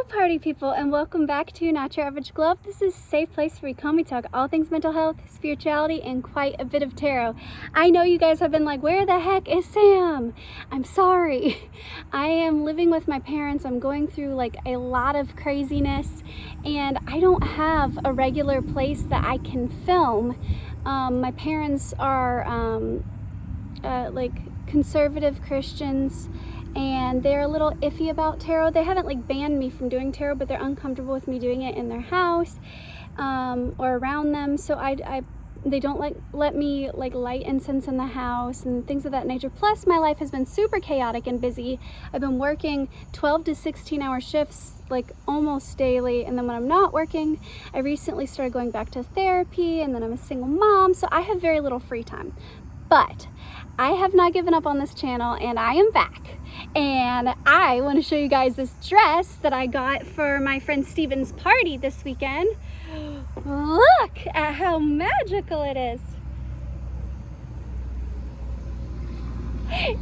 Hello party people, and welcome back to Not Your Average Globe. This is a safe place where we talk all things mental health, spirituality, and quite a bit of tarot. I know you guys have been like, where the heck is Sam? I'm sorry. I am living with my parents. I'm going through like a lot of craziness, and I don't have a regular place that I can film. My parents are like conservative Christians, and they're a little iffy about tarot. They haven't like banned me from doing tarot, but they're uncomfortable with me doing it in their house or around them. So they don't let me like light incense in the house and things of that nature. Plus my life has been super chaotic and busy. I've been working 12 to 16 hour shifts like almost daily, and then when I'm not working, I recently started going back to therapy, and then I'm a single mom, so I have very little free time. But I have not given up on this channel, and I am back. And I want to show you guys this dress that I got for my friend Steven's party this weekend. Look at how magical it is.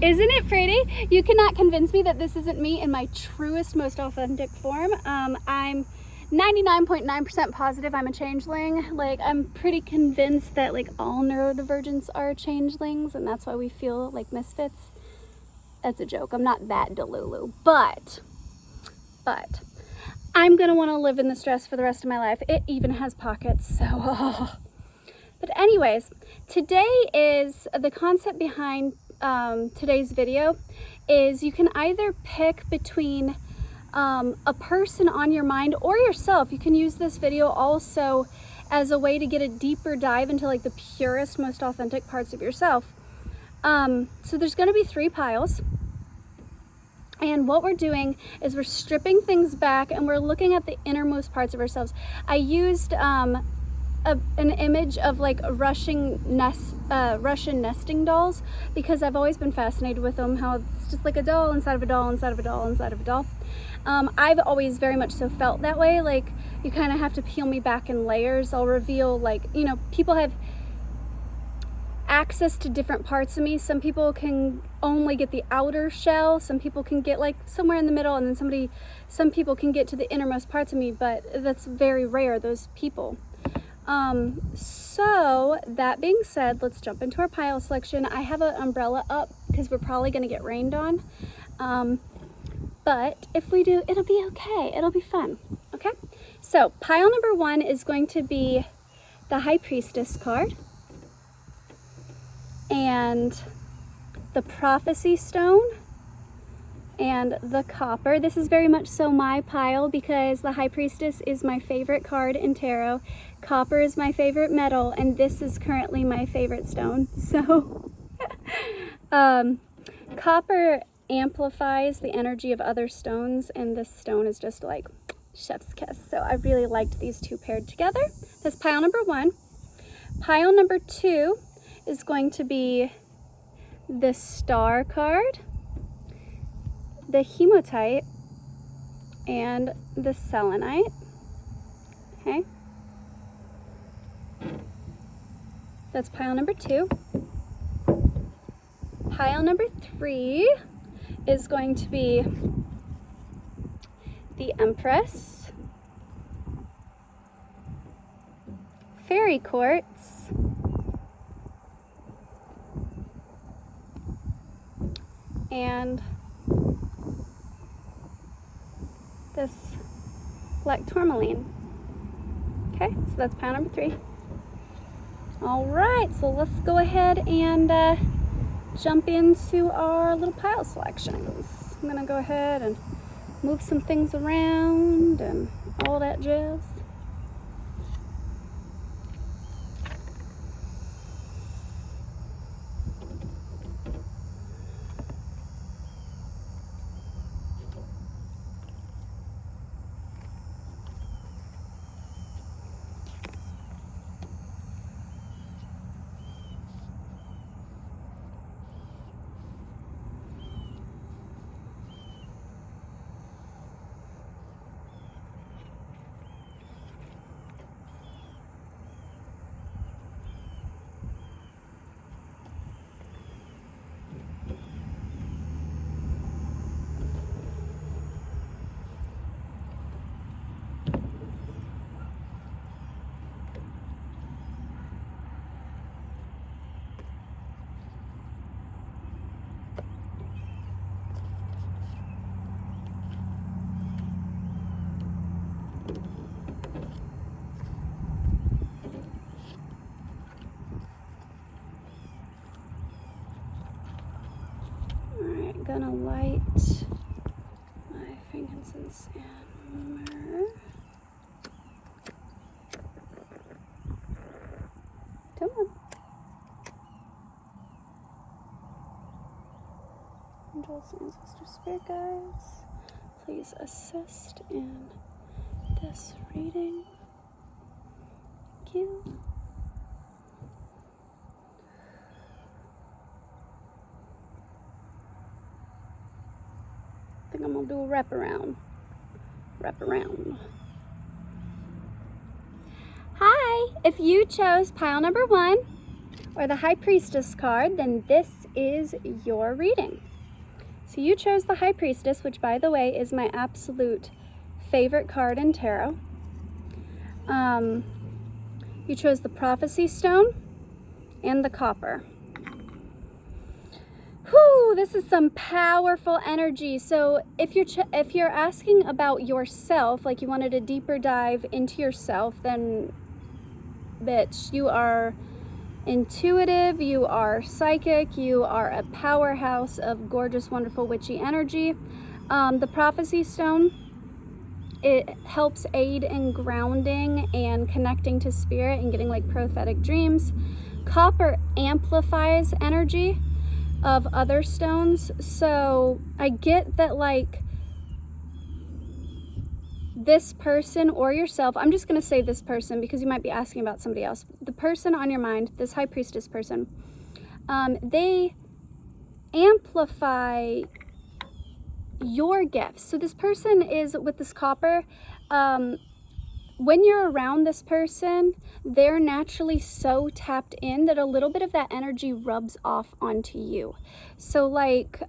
Isn't it pretty? You cannot convince me that this isn't me in my truest, most authentic form. I'm 99.9% positive I'm a changeling. Like, I'm pretty convinced that like all neurodivergents are changelings, and that's why we feel like misfits. That's a joke. I'm not that delulu, but I'm gonna want to live in this dress for the rest of my life. It even has pockets, so oh. But anyways, today is the concept behind today's video is you can either pick between a person on your mind or yourself. You can use this video also as a way to get a deeper dive into like the purest, most authentic parts of yourself. So there's going to be 3 piles, and what we're doing is we're stripping things back and we're looking at the innermost parts of ourselves. I used an image of like Russian nesting dolls because I've always been fascinated with them, how it's just like a doll inside of a doll inside of a doll inside of a doll. I've always very much so felt that way. Like, you kind of have to peel me back in layers. I'll reveal, like, you know, people have access to different parts of me. Some people can only get the outer shell, some people can get like somewhere in the middle, and then some people can get to the innermost parts of me, but that's very rare, those people. So that being said, let's jump into our pile selection. I have an umbrella up because we're probably going to get rained on, but if we do, it'll be okay, it'll be fun. Okay, so pile number 1 is going to be the High Priestess card and the Prophecy Stone and the Copper. This is very much so my pile because the High Priestess is my favorite card in tarot. Copper is my favorite metal, and this is currently my favorite stone. So copper amplifies the energy of other stones, and this stone is just like chef's kiss. So I really liked these 2 paired together. That's pile number 1. Pile number 2 is going to be the Star card, the Hematite, and the Selenite. Okay, that's pile number 2. Pile number 3 is going to be the Empress, Fairy Quartz, and this black tourmaline. Okay, so that's pile number 3. All right, so let's go ahead and jump into our little pile selections. I'm gonna go ahead and move some things around and all that jazz. Frankincense and myrrh. Come on. Angels, ancestors, spirit guides, please assist in this reading. Thank you. I think I'm gonna do a wrap around. Hi, if you chose pile number 1 or the High Priestess card, then this is your reading. So you chose the High Priestess, which by the way is my absolute favorite card in tarot. You chose the Prophecy Stone and the Copper. Whew, this is some powerful energy. So if you're asking about yourself, like you wanted a deeper dive into yourself, then bitch, you are intuitive, you are psychic, you are a powerhouse of gorgeous, wonderful, witchy energy. The Prophecy Stone, it helps aid in grounding and connecting to spirit and getting like prophetic dreams. Copper amplifies energy of other stones. So I get that like this person or yourself, I'm just going to say this person because you might be asking about somebody else. The person on your mind, this High Priestess person, they amplify your gifts. So this person is with this copper. When you're around this person, they're naturally so tapped in that a little bit of that energy rubs off onto you. So like,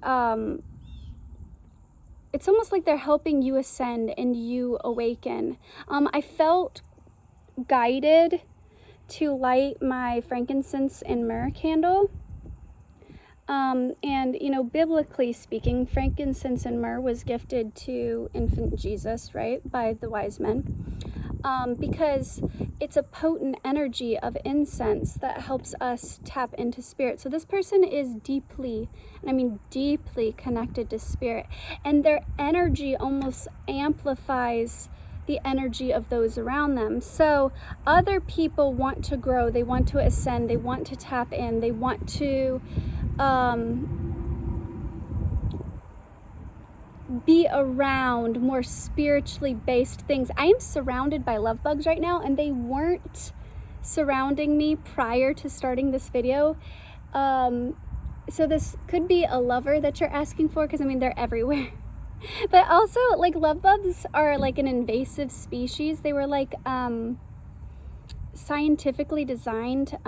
it's almost like they're helping you ascend and you awaken. I felt guided to light my frankincense and myrrh candle. And, you know, biblically speaking, frankincense and myrrh was gifted to infant Jesus, right, by the wise men. Because it's a potent energy of incense that helps us tap into spirit. So this person is deeply, and I mean deeply connected to spirit, and their energy almost amplifies the energy of those around them. So other people want to grow, they want to ascend, they want to tap in, they want to be around more spiritually based things. I am surrounded by love bugs right now, and they weren't surrounding me prior to starting this video. So this could be a lover that you're asking for, because I mean they're everywhere. But also, like, love bugs are like an invasive species. They were like scientifically designed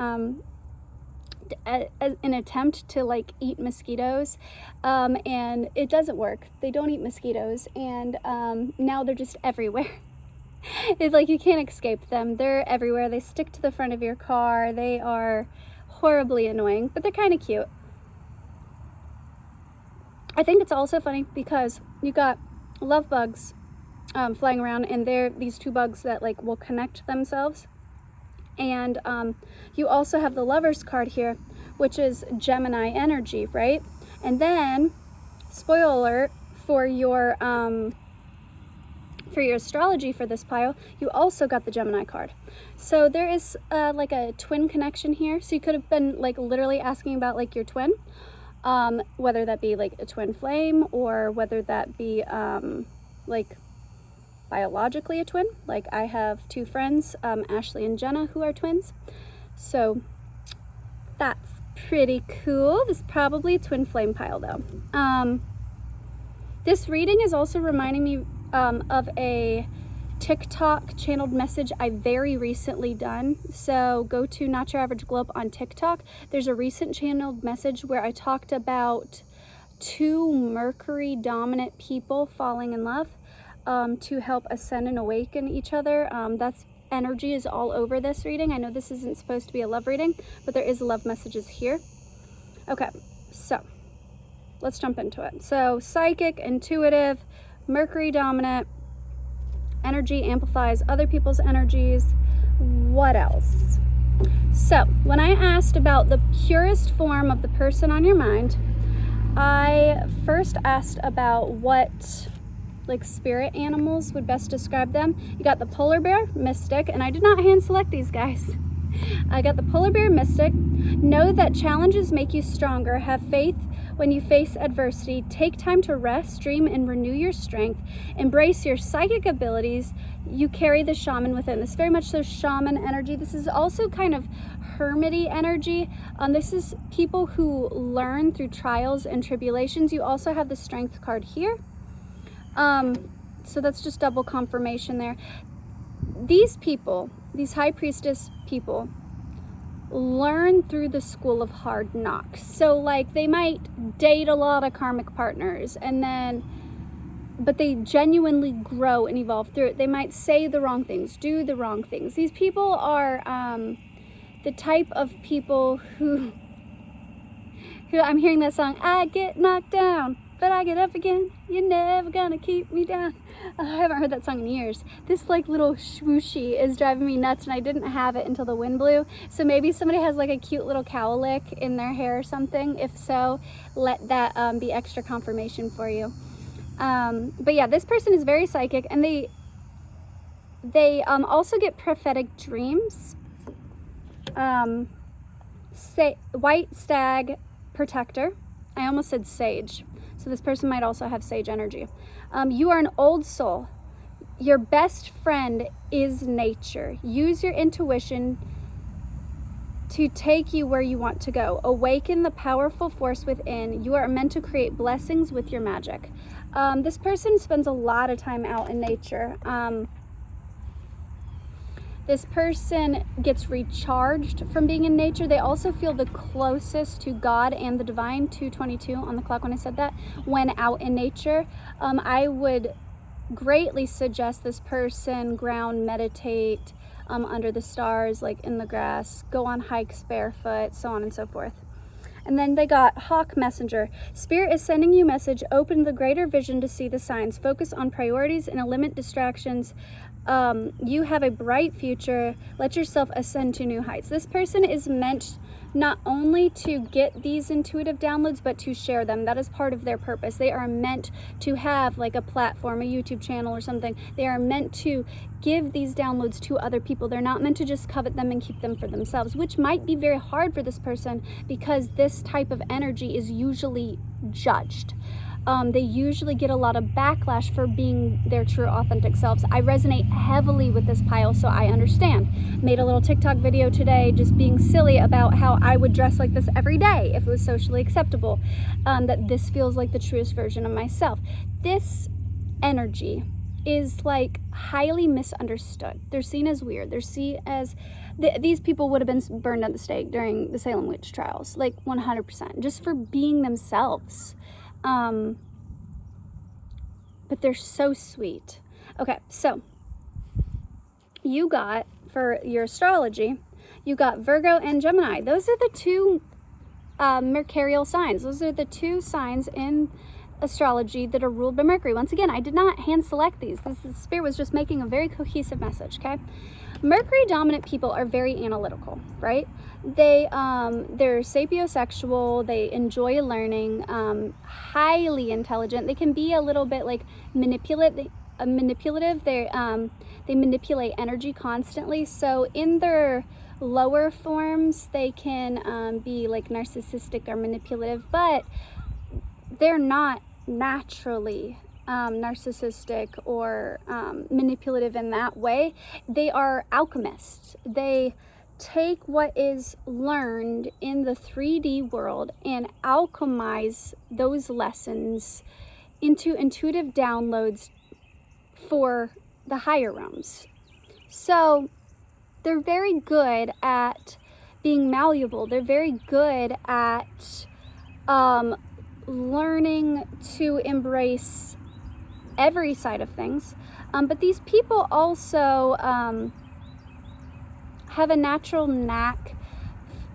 as an attempt to like eat mosquitoes, and it doesn't work. They don't eat mosquitoes, and now they're just everywhere. It's like you can't escape them. They're everywhere. They stick to the front of your car. They are horribly annoying, but they're kind of cute. I think it's also funny because you got love bugs flying around, and they're these two bugs that like will connect themselves. And you also have the Lover's card here, which is Gemini energy, right? And then, spoiler alert, for your astrology for this pile, you also got the Gemini card. So there is like a twin connection here. So you could have been like literally asking about like your twin, whether that be like a twin flame, or whether that be like biologically a twin. Like I have two friends, Ashley and Jenna, who are twins. So that's pretty cool. This is probably a twin flame pile though. This reading is also reminding me of a TikTok channeled message I very recently done. So go to Not Your Average Globe on TikTok. There's a recent channeled message where I talked about two Mercury dominant people falling in love to help ascend and awaken each other. That's energy is all over this reading. I know this isn't supposed to be a love reading, but there is love messages here. Okay, so let's jump into it. So psychic, intuitive, Mercury dominant, energy amplifies other people's energies. What else? So when I asked about the purest form of the person on your mind, I first asked about what like spirit animals would best describe them. You got the polar bear, mystic, and I did not hand select these guys. I got the polar bear, mystic. Know that challenges make you stronger. Have faith when you face adversity. Take time to rest, dream, and renew your strength. Embrace your psychic abilities. You carry the shaman within. This is very much so shaman energy. This is also kind of hermity energy. This is people who learn through trials and tribulations. You also have the strength card here. So that's just double confirmation there. These people, these high priestess people, learn through the school of hard knocks. So like they might date a lot of karmic partners and then, but they genuinely grow and evolve through it. They might say the wrong things, do the wrong things. These people are the type of people who I'm hearing that song, I get knocked down, but I get up again. You're never gonna keep me down. I haven't heard that song in years. This like little swooshy is driving me nuts, and I didn't have it until the wind blew. So maybe somebody has like a cute little cowlick in their hair or something. If so, let that be extra confirmation for you. But yeah, this person is very psychic, and they also get prophetic dreams. White stag protector. I almost said sage. So this person might also have sage energy. You are an old soul. Your best friend is nature. Use your intuition to take you where you want to go. Awaken the powerful force within. You are meant to create blessings with your magic. This person spends a lot of time out in nature. This person gets recharged from being in nature. They also feel the closest to God and the divine, 222 on the clock when I said that, when out in nature. I would greatly suggest this person ground, meditate under the stars, like in the grass, go on hikes barefoot, so on and so forth. And then they got Hawk Messenger. Spirit is sending you message. Open the greater vision to see the signs. Focus on priorities and eliminate distractions. You have a bright future. Let yourself ascend to new heights. This person is meant not only to get these intuitive downloads, but to share them. That is part of their purpose. They are meant to have like a platform, a YouTube channel or something. They are meant to give these downloads to other people. They're not meant to just covet them and keep them for themselves, which might be very hard for this person because this type of energy is usually judged. They usually get a lot of backlash for being their true authentic selves. I resonate heavily with this pile, so I understand. Made a little TikTok video today just being silly about how I would dress like this every day if it was socially acceptable. That this feels like the truest version of myself. This energy is like highly misunderstood. They're seen as weird. They're seen as these people would have been burned at the stake during the Salem witch trials, like 100%, just for being themselves. But they're so sweet. Okay, so you got, for your astrology, you got Virgo and Gemini. Those are the two mercurial signs. Those are the two signs in astrology that are ruled by Mercury. Once again, I did not hand select these. Spirit was just making a very cohesive message, okay? Mercury dominant people are very analytical, right? They're sapiosexual, they enjoy learning, highly intelligent. They can be a little bit like manipulative. They manipulate energy constantly. So in their lower forms, they can be like narcissistic or manipulative, but they're not naturally narcissistic or manipulative in that way. They are alchemists. They take what is learned in the 3D world and alchemize those lessons into intuitive downloads for the higher realms. So they're very good at being malleable. They're very good at learning to embrace every side of things. But these people also have a natural knack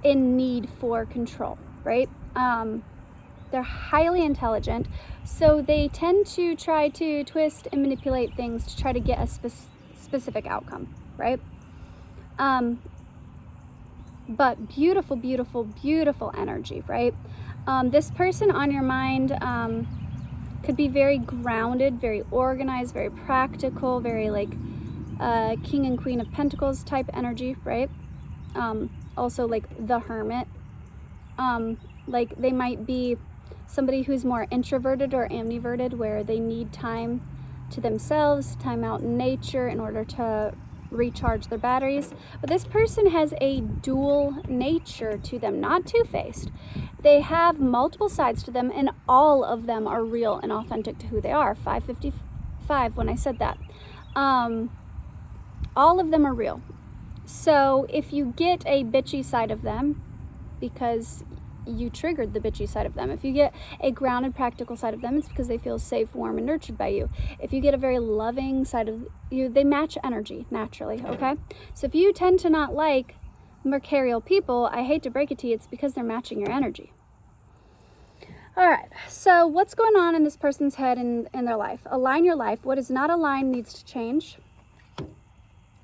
in need for control, right? They're highly intelligent, so they tend to try to twist and manipulate things to try to get a specific outcome, right? But beautiful, beautiful, beautiful energy, right? This person on your mind, could be very grounded, very organized, very practical, very like King and Queen of Pentacles type energy, right? Also like the Hermit. Like they might be somebody who's more introverted or ambiverted, where they need time to themselves, time out in nature in order to recharge their batteries. But this person has a dual nature to them, not two-faced. They have multiple sides to them, and all of them are real and authentic to who they are. 555 when I said that. All of them are real. So if you get a bitchy side of them because you triggered the bitchy side of them, if you get a grounded, practical side of them, it's because they feel safe, warm, and nurtured by you. If you get a very loving side of you, they match energy naturally, okay? So if you tend to not like mercurial people, I hate to break it to you, it's because they're matching your energy. All right, so what's going on in this person's head in their life? Align your life. What is not aligned needs to change.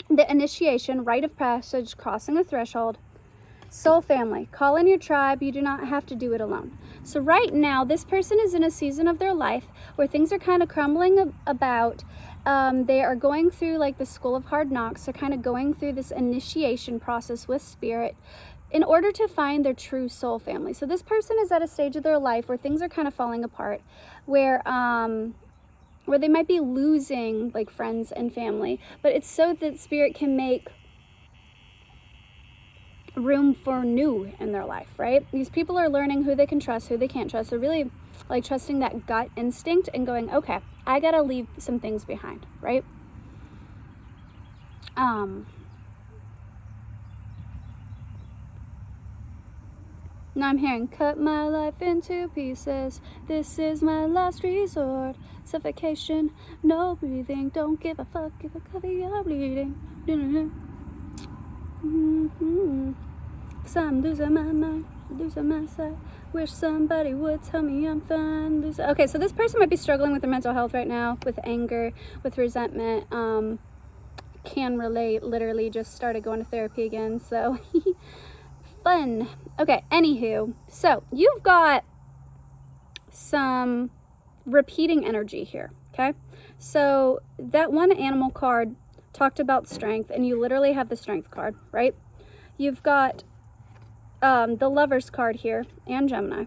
The initiation, rite of passage, crossing a threshold. Soul family, call in your tribe. You do not have to do it alone. So right now, this person is in a season of their life where things are kind of crumbling about. They are going through like the school of hard knocks. They're kind of going through this initiation process with spirit in order to find their true soul family. So this person is at a stage of their life where things are kind of falling apart, where they might be losing like friends and family, but it's so that spirit can make room for new in their life, right? These people are learning who they can trust, who they can't trust. They're really like trusting that gut instinct and going, okay, I gotta leave some things behind, right? Now I'm hearing, cut my life into pieces. This is my last resort. Suffocation, no breathing. Don't give a fuck if I cover your bleeding. Cause I'm losing my mind, losing my sight. Wish somebody would tell me I'm fine. Okay, so this person might be struggling with their mental health right now, with anger, with resentment. Can relate, literally just started going to therapy again, so fun. Okay, anywho, so you've got some repeating energy here, okay? So that one animal card talked about strength, and you literally have the strength card, right? You've got the Lover's card here, and Gemini,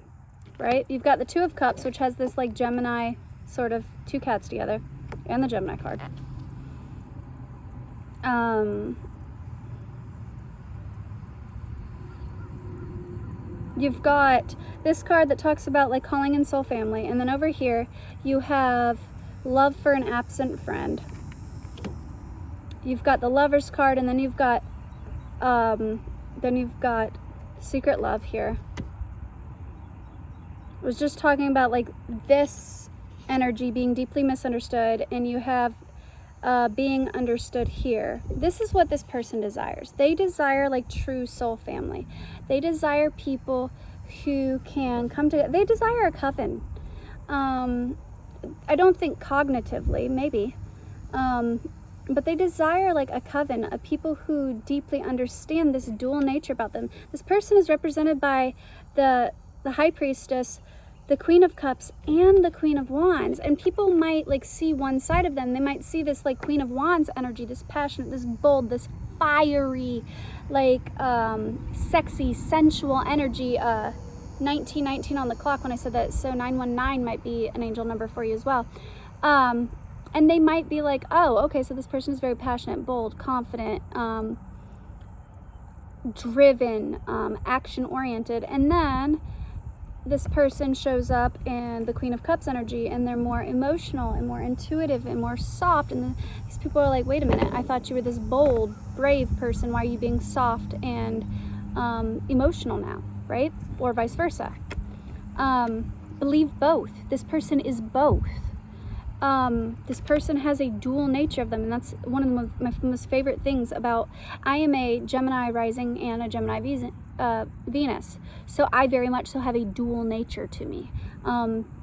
right? You've got the Two of Cups, which has this like Gemini sort of two cats together, and the Gemini card. You've got this card that talks about like calling in soul family, and then over here you have love for an absent friend. You've got the Lover's card, and then you've got secret love here. I was just talking about like this energy being deeply misunderstood, and you have being understood here. This is what this person desires. They desire like true soul family. They desire people who can come together. They desire a coven. I don't think cognitively, maybe, but they desire like a coven of people who deeply understand this dual nature about them. This person is represented by the High Priestess, the Queen of Cups, and the Queen of Wands. And people might like see one side of them. They might see this like Queen of Wands energy, this passionate, this bold, this fiery, like sexy, sensual energy. 1919 on the clock when I said that, so 919 might be an angel number for you as well. And they might be like, oh, okay, so this person is very passionate, bold, confident, driven, action-oriented. And then this person shows up in the Queen of Cups energy, and they're more emotional and more intuitive and more soft. And these people are like, wait a minute, I thought you were this bold, brave person. Why are you being soft and emotional now, right? Or vice versa. Believe both. This person is both. This person has a dual nature of them, and that's one of my most favorite things about, I am a Gemini rising and a Gemini Venus, so I very much so have a dual nature to me.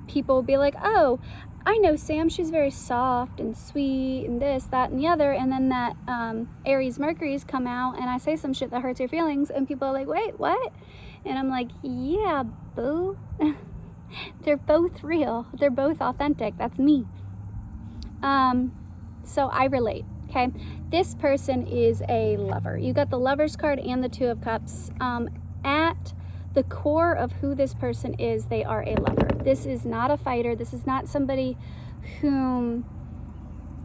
People will be like, oh, I know Sam, she's very soft and sweet and this, that, and the other, and then that Aries Mercury's come out and I say some shit that hurts your feelings, and people are like, wait, what? And I'm like, yeah, boo. They're both real. They're both authentic. That's me. So I relate, okay? This person is a lover. You got the Lover's card and the Two of Cups. At the core of who this person is, they are a lover. This is not a fighter. This is not somebody who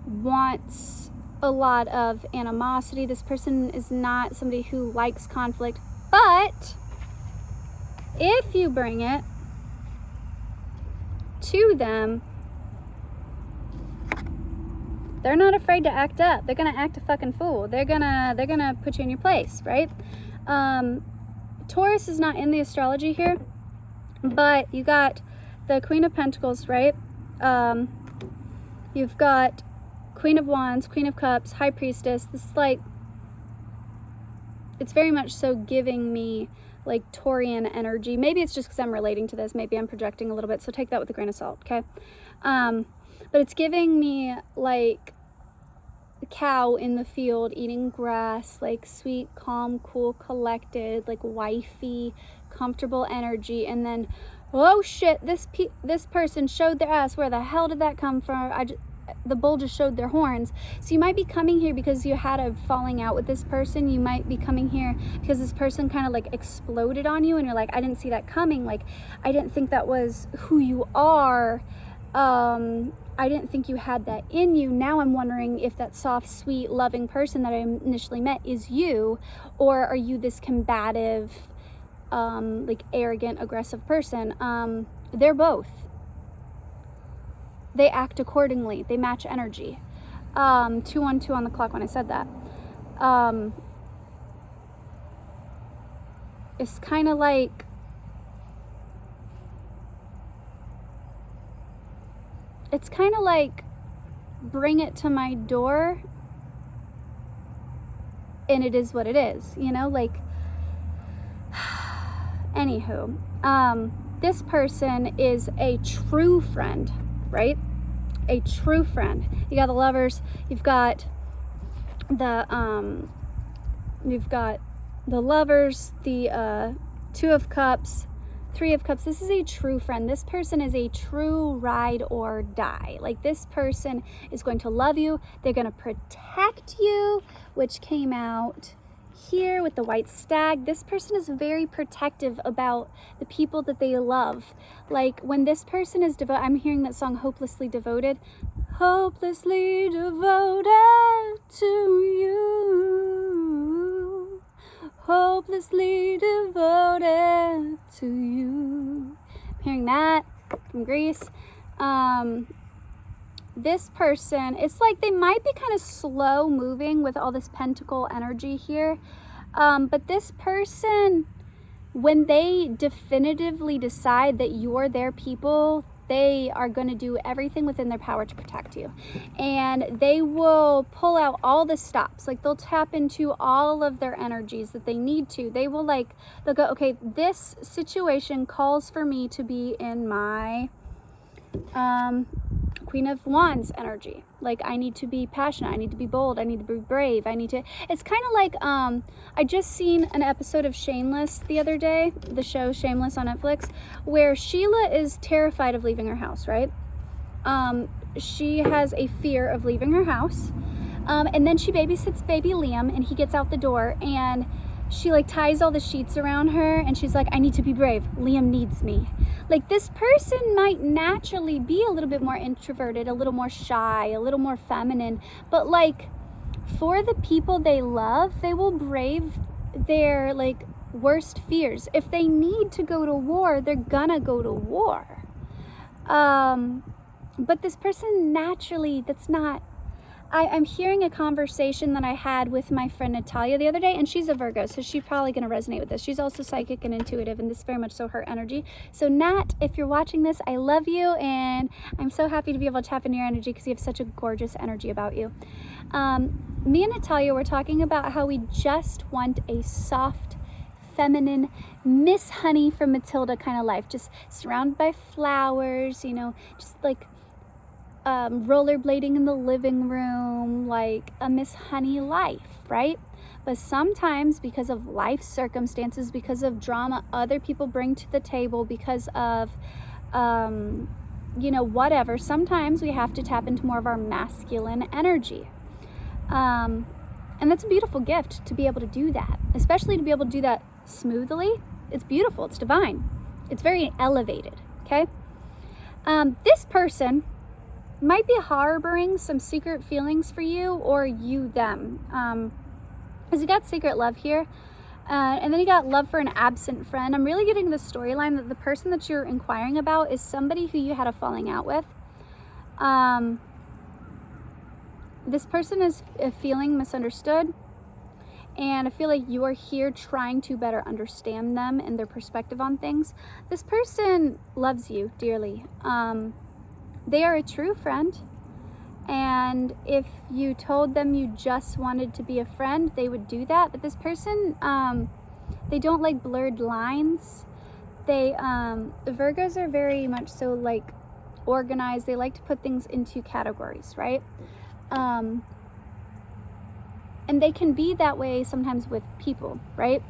wants a lot of animosity. This person is not somebody who likes conflict. But if you bring it to them, they're not afraid to act up. They're gonna act a fucking fool. They're gonna put you in your place, right? Taurus is not in the astrology here, but you got the Queen of Pentacles, right? You've got Queen of Wands, Queen of Cups, High Priestess. This is like, it's very much so giving me like Taurian energy. Maybe it's just because I'm relating to this. Maybe I'm projecting a little bit, so take that with a grain of salt, okay? But it's giving me like a cow in the field eating grass, like sweet, calm, cool, collected, like wifey, comfortable energy. And then, oh shit, this person showed their ass. Where the hell did that come from? The bull just showed their horns. So you might be coming here because you had a falling out with this person. You might be coming here because this person kind of like exploded on you and you're like, I didn't see that coming. Like, I didn't think that was who you are. I didn't think you had that in you. Now I'm wondering if that soft, sweet, loving person that I initially met is you, or are you this combative, like arrogant, aggressive person? They're both. They act accordingly. They match energy. 212 on the clock when I said that. It's kind of like, bring it to my door and it is what it is, you know, like, anywho, this person is a true friend, right? A true friend. You got the Lovers, you've got the Lovers, the Two of Cups, Three of Cups. This is a true friend. This person is a true ride or die. Like, this person is going to love you. They're going to protect you, which came out here with the white stag. This person is very protective about the people that they love. Like, when this person is devoted, I'm hearing that song, Hopelessly Devoted. Hopelessly devoted to you. Hopelessly devoted to you. I'm hearing that from Greece. This person, it's like they might be kind of slow moving with all this pentacle energy here. But this person, when they definitively decide that you're their people, they are going to do everything within their power to protect you. And they will pull out all the stops. Like, they'll tap into all of their energies that they need to. They will they'll go, okay, this situation calls for me to be in my Queen of Wands energy. Like, I need to be passionate, I need to be bold, I need to be brave, it's kind of like, I just seen an episode of Shameless the other day, the show Shameless on Netflix, where Sheila is terrified of leaving her house, right? She has a fear of leaving her house, and then she babysits baby Liam, and he gets out the door, and she ties all the sheets around her, and she's like, I need to be brave, Liam needs me. Like, this person might naturally be a little bit more introverted, a little more shy, a little more feminine, but for the people they love, they will brave their worst fears. If they need to go to war, they're gonna go to war. But this person naturally, that's not, I'm hearing a conversation that I had with my friend Natalia the other day, and she's a Virgo, so she's probably going to resonate with this. She's also psychic and intuitive, and this is very much so her energy. So Nat, if you're watching this, I love you, and I'm so happy to be able to tap into your energy because you have such a gorgeous energy about you. Me and Natalia were talking about how we just want a soft, feminine, Miss Honey from Matilda kind of life, just surrounded by flowers, just rollerblading in the living room, like a Miss Honey life, right? But sometimes, because of life circumstances, because of drama other people bring to the table, because of you know, whatever. Sometimes we have to tap into more of our masculine energy. And that's a beautiful gift to be able to do that, especially to be able to do that smoothly. It's beautiful. It's divine. It's very elevated. Okay. This person might be harboring some secret feelings for you, or you them. Because you got secret love here. And then you got love for an absent friend. I'm really getting the storyline that the person that you're inquiring about is somebody who you had a falling out with. This person is feeling misunderstood. And I feel like you are here trying to better understand them and their perspective on things. This person loves you dearly. They are a true friend. And if you told them you just wanted to be a friend, they would do that. But this person, they don't like blurred lines. The Virgos are very much so like organized. They like to put things into categories, right? And they can be that way sometimes with people, right?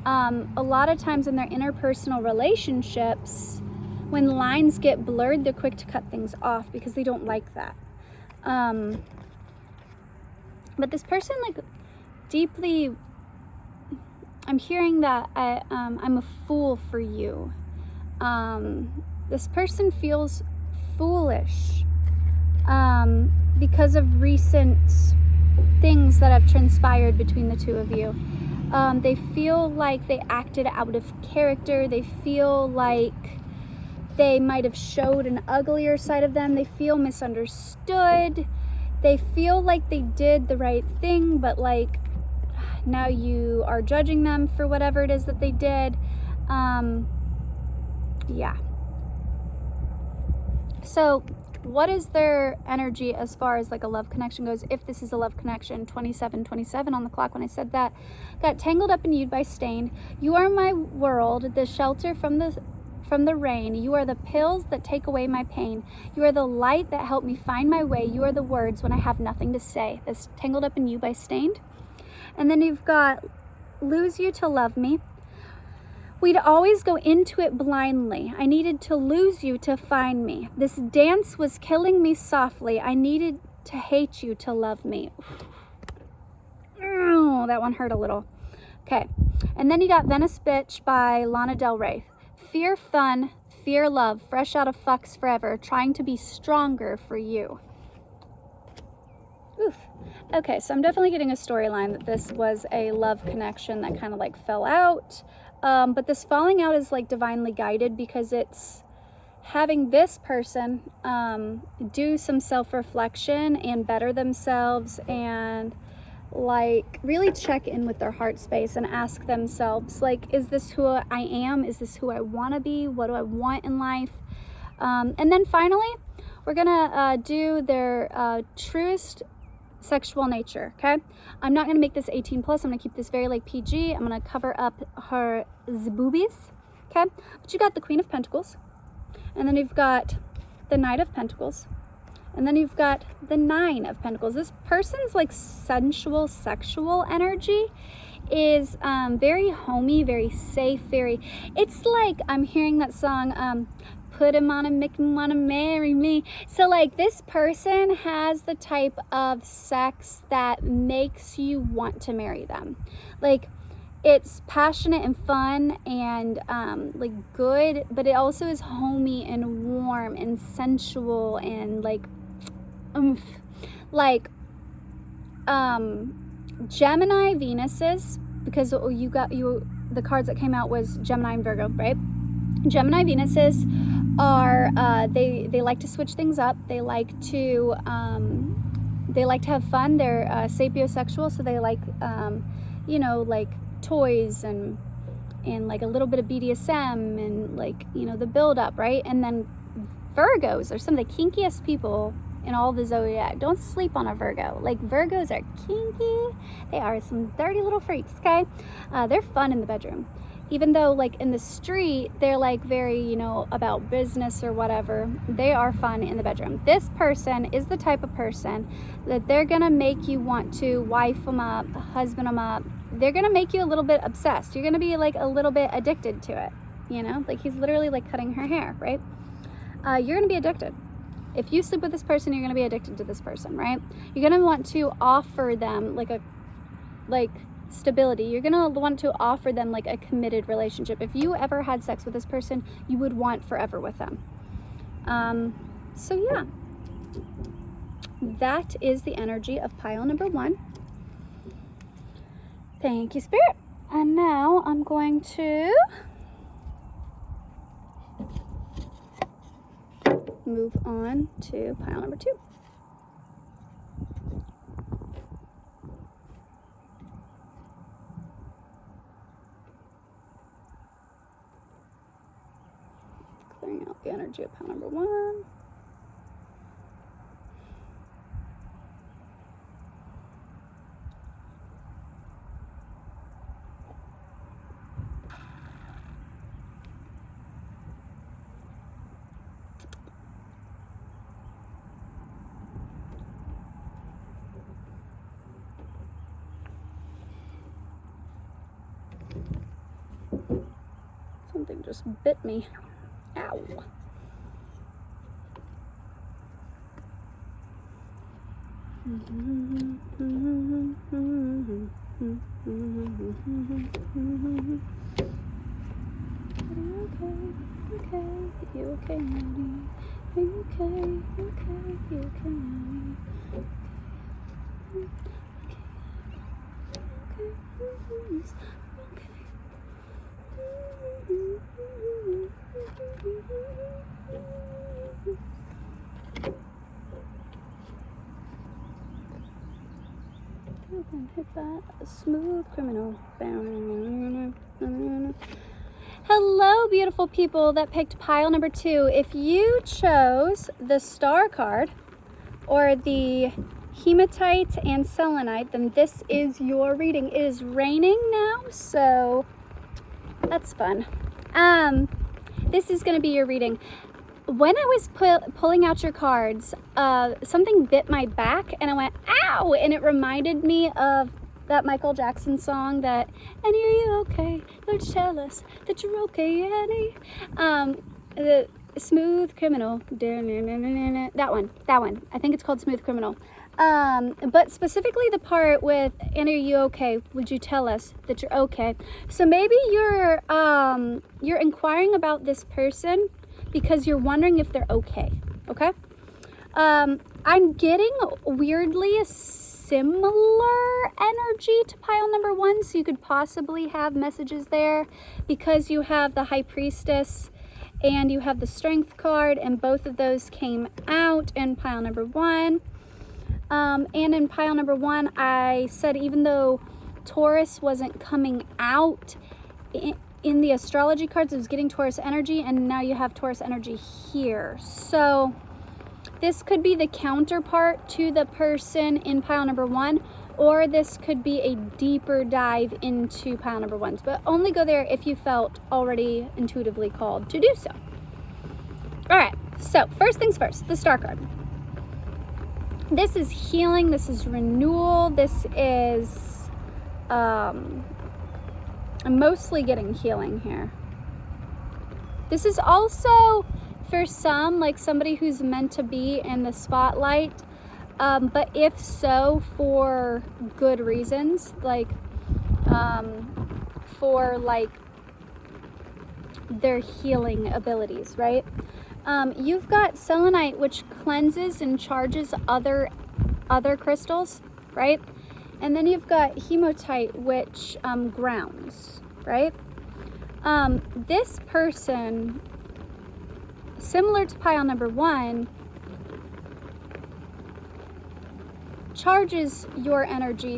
A lot of times in their interpersonal relationships, when lines get blurred, they're quick to cut things off because they don't like that. But this person, like, deeply, I'm hearing that I'm a fool for you. This person feels foolish because of recent things that have transpired between the two of you. They feel like they acted out of character. They feel like they might have showed an uglier side of them. They feel misunderstood. They feel like they did the right thing, but like now you are judging them for whatever it is that they did. Yeah. So what is their energy as far as like a love connection goes? If this is a love connection, 27 on the clock when I said that. Got tangled up in you by stained. You are my world, the shelter from the rain. You are the pills that take away my pain. You are the light that helped me find my way. You are the words when I have nothing to say. This tangled up in you by stained. And then you've got lose you to love me. We'd always go into it blindly. I needed to lose you to find me. This dance was killing me softly. I needed to hate you to love me. Oh, that one hurt a little. Okay. And then you got Venice Bitch by Lana Del Rey. Fear fun, fear love, fresh out of fucks forever, trying to be stronger for you. Oof. Okay, so I'm definitely getting a storyline that this was a love connection that kind of like fell out. But this falling out is like divinely guided because it's having this person do some self-reflection and better themselves and like really check in with their heart space and ask themselves, like, is this who I am? Is this who I want to be? What do I want in life? And then finally, we're gonna do their truest sexual nature. Okay, I'm not gonna make this 18 plus. I'm gonna keep this very like PG. I'm gonna cover up her boobies. Okay, but you got the Queen of Pentacles, and then you've got the Knight of Pentacles, and then you've got the Nine of Pentacles. This person's like sensual, sexual energy is very homey, very safe, very, it's like I'm hearing that song, put him on and make him want to marry me. So like this person has the type of sex that makes you want to marry them. Like it's passionate and fun and like good, but it also is homey and warm and sensual and like Gemini Venuses, because the cards that came out was Gemini and Virgo, right? Gemini Venuses are they like to switch things up. They like to have fun. They're sapiosexual, so they like like toys and like a little bit of BDSM and like the build up, right? And then Virgos are some of the kinkiest people in all the zodiac. Don't sleep on a Virgo. Like Virgos are kinky. They are some dirty little freaks, okay? They're fun in the bedroom. Even though like in the street, they're like very, about business or whatever, they are fun in the bedroom. This person is the type of person that they're gonna make you want to wife them up, husband them up. They're gonna make you a little bit obsessed. You're gonna be like a little bit addicted to it, like he's literally like cutting her hair, right? you're gonna be addicted. If you sleep with this person, you're gonna be addicted to this person, right? You're gonna want to offer them like stability. You're gonna want to offer them like a committed relationship. If you ever had sex with this person, you would want forever with them. So yeah, that is the energy of pile number 1. Thank you, Spirit. And now I'm going to move on to pile number 2. Clearing out the energy of pile number 1. Something just bit me. Ow. Are you okay, honey? Are you okay? You okay? You okay, honey? Hit that smooth criminal. Hello, beautiful people that picked pile number 2. If you chose the star card or the hematite and selenite, then this is your reading. It is raining now, so that's fun. This is going to be your reading. When I was pulling out your cards, something bit my back and I went, ow! And it reminded me of that Michael Jackson song that, Annie, are you okay? Let's tell us that you're okay, Annie. The Smooth Criminal. That one. I think it's called Smooth Criminal. But specifically the part with, Annie, are you okay? Would you tell us that you're okay? So maybe you're inquiring about this person because you're wondering if they're okay, okay? I'm getting weirdly a similar energy to pile number 1, so you could possibly have messages there because you have the High Priestess and you have the Strength card, and both of those came out in pile number 1. And in pile number 1, I said even though Taurus wasn't coming out in the astrology cards, it was getting Taurus energy, and now you have Taurus energy here. So this could be the counterpart to the person in pile number 1, or this could be a deeper dive into pile number 1. But only go there if you felt already intuitively called to do so. All right, so first things first, the star card. This is healing, this is renewal, this is, I'm mostly getting healing here. This is also, for some, like somebody who's meant to be in the spotlight, but if so, for good reasons, like, for like their healing abilities, right? You've got selenite, which cleanses and charges other crystals, right? And then you've got hematite, which grounds, right? This person, similar to pile number 1, charges your energy.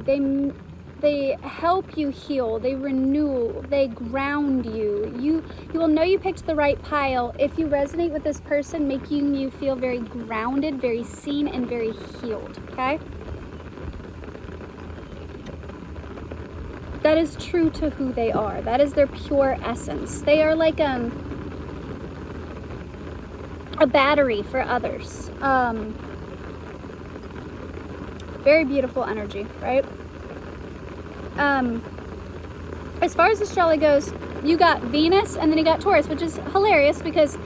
They help you heal, they renew, they ground you. You will know you picked the right pile if you resonate with this person, making you feel very grounded, very seen, and very healed, okay? That is true to who they are. That is their pure essence. They are like a battery for others. Very beautiful energy, right? As far as astrology goes, you got Venus and then you got Taurus, which is hilarious because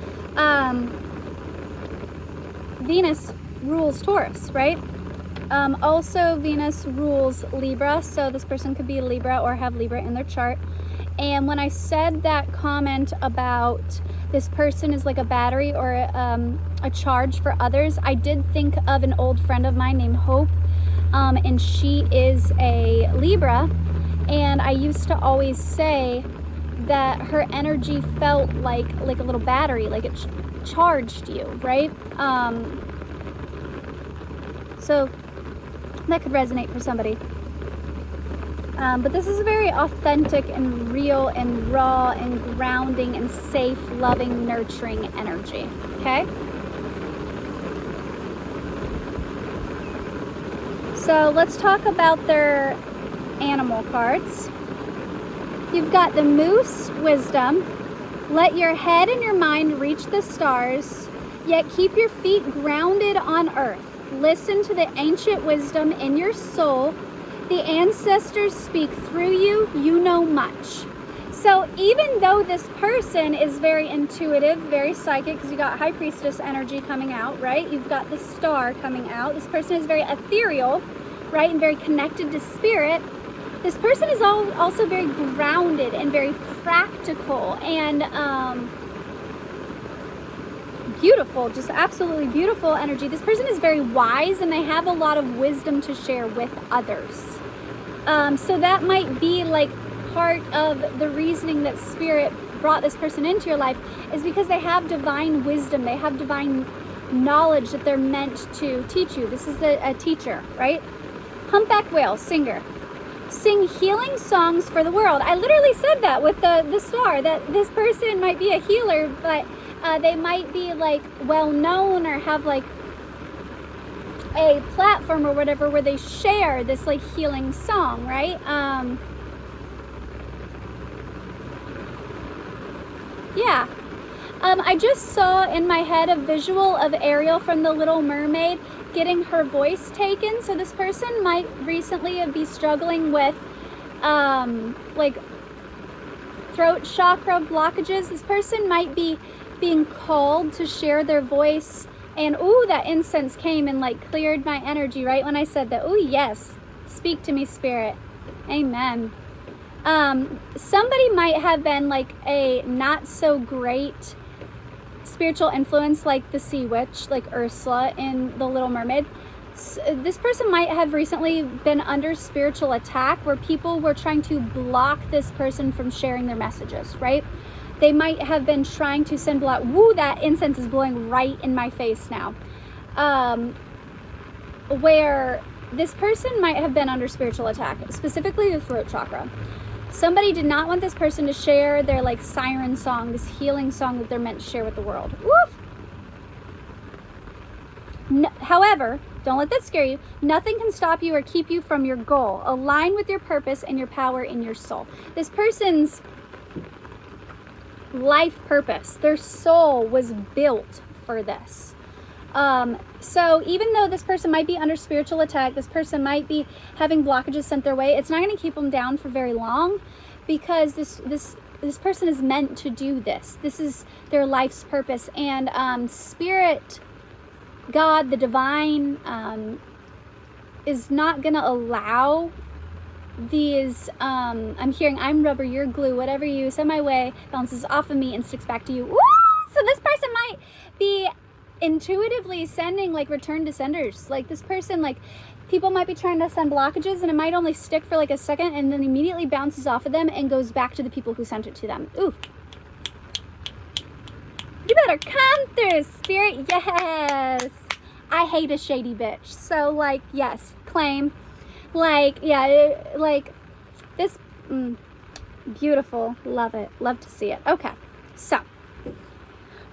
Venus rules Taurus, right? Also, Venus rules Libra, so this person could be Libra or have Libra in their chart. And when I said that comment about this person is like a battery or a charge for others, I did think of an old friend of mine named Hope, and she is a Libra, and I used to always say that her energy felt like a little battery, like it charged you, right? So that could resonate for somebody. But this is a very authentic and real and raw and grounding and safe, loving, nurturing energy, okay? So let's talk about their animal cards. You've got the Moose, Wisdom. Let your head and your mind reach the stars, yet keep your feet grounded on earth. Listen to the ancient wisdom in your soul. The ancestors speak through you. You know much. So even though this person is very intuitive, very psychic, because you got high priestess energy coming out, right? You've got the star coming out. This person is very ethereal, right? And very connected to spirit. This person is also very grounded and very practical and beautiful, just absolutely beautiful energy. This person is very wise and they have a lot of wisdom to share with others. So that might be like part of the reasoning that spirit brought this person into your life, is because they have divine wisdom. They have divine knowledge that they're meant to teach you. This is a teacher, right? Humpback whale, singer. Sing healing songs for the world. I literally said that with the star, that this person might be a healer, but they might be like well known or have like a platform or whatever where they share this like healing song, right? Yeah. I just saw in my head a visual of Ariel from The Little Mermaid getting her voice taken. So this person might recently be struggling with like throat chakra blockages. This person might be being called to share their voice, and ooh, that incense came and like cleared my energy right when I said that. Ooh, yes, speak to me, spirit. Amen. Somebody might have been like a not so great spiritual influence, like the sea witch, like Ursula in The Little Mermaid. This person might have recently been under spiritual attack where people were trying to block this person from sharing their messages, right? They might have been trying to send blood. Woo, that incense is blowing right in my face now. Where this person might have been under spiritual attack, specifically the throat chakra. Somebody did not want this person to share their like siren song, this healing song that they're meant to share with the world. Woof! No, however, don't let that scare you. Nothing can stop you or keep you from your goal. Align with your purpose and your power in your soul. This person's life purpose, their soul was built for this. So even though this person might be under spiritual attack, this person might be having blockages sent their way, it's not going to keep them down for very long, because this person is meant to do this. This is their life's purpose. And spirit, God, the divine, is not going to allow these, I'm hearing, I'm rubber, you're glue, whatever you send my way bounces off of me and sticks back to you. Woo! So this person might be intuitively sending like return to senders. Like this person, like people might be trying to send blockages and it might only stick for like a second and then immediately bounces off of them and goes back to the people who sent it to them. Ooh. You better come through, spirit. Yes. I hate a shady bitch. So like, yes, claim. Like, yeah, like this, beautiful. Love it. Love to see it. Okay. So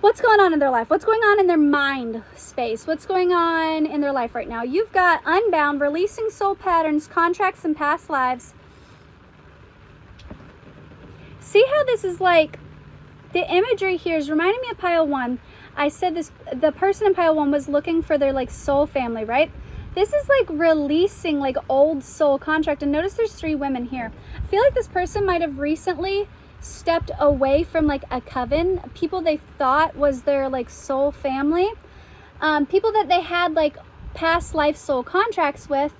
what's going on in their life? What's going on in their mind space? What's going on in their life right now? You've got unbound, releasing soul patterns, contracts, and past lives. See how this is like, the imagery here is reminding me of pile 1. I said this, the person in pile 1 was looking for their like soul family, right? This is like releasing like old soul contract. And notice there's 3 women here. I feel like this person might have recently stepped away from like a coven, people they thought was their like soul family. People that they had like past life soul contracts with,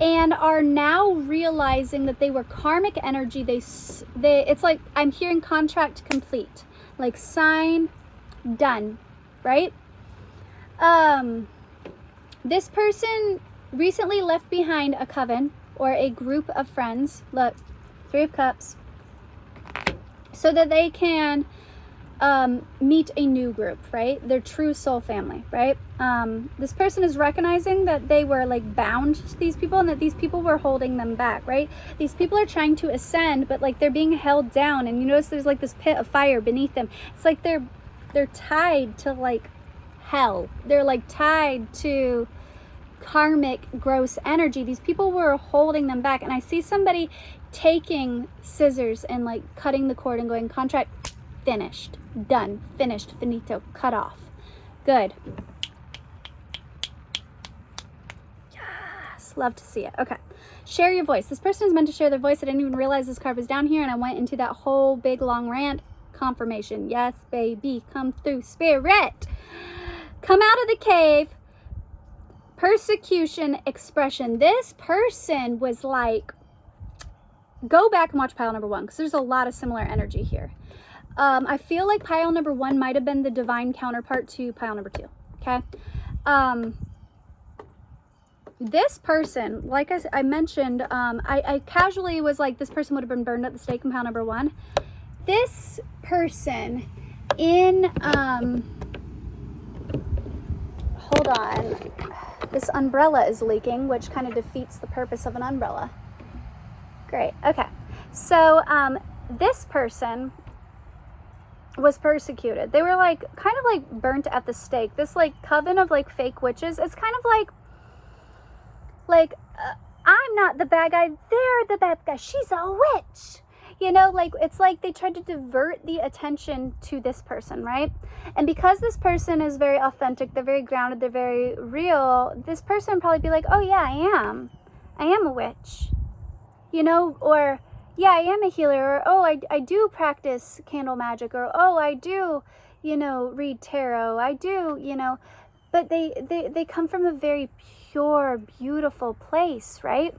and are now realizing that they were karmic energy. It's like, I'm hearing contract complete, like sign, done, right? This person recently left behind a coven or a group of friends. Look, 3 of Cups, so that they can meet a new group, right? Their true soul family, right? This person is recognizing that they were like bound to these people, and that these people were holding them back, right? These people are trying to ascend, but like they're being held down, and you notice there's like this pit of fire beneath them. It's like they're tied to like hell. They're like tied to karmic gross energy. These people were holding them back, and I see somebody taking scissors and like cutting the cord and going, contract finished, done, finished, finito, cut off. Good. Yes, love to see it. Okay, share your voice. This person is meant to share their voice. I didn't even realize this card was down here, and I went into that whole big long rant. Confirmation. Yes, baby, come through, spirit. Come out of the cave. Persecution expression. This person was like, go back and watch pile number 1, because there's a lot of similar energy here. I feel like pile number 1 might have been the divine counterpart to pile number 2. Okay. This person, like I mentioned, I casually was like, this person would have been burned at the stake in pile number 1. This person in, hold on. This umbrella is leaking, which kind of defeats the purpose of an umbrella. Great. Okay. So, this person was persecuted. They were like, kind of like burnt at the stake. This like coven of like fake witches. It's kind of like, I'm not the bad guy. They're the bad guy. She's a witch. You know, like, it's like they tried to divert the attention to this person, right? And because this person is very authentic, they're very grounded, they're very real, this person would probably be like, oh yeah, I am a witch, you know, or yeah, I am a healer, or oh, I do practice candle magic, or oh, I do, you know, read tarot, I do, you know, but they come from a very pure, beautiful place, right?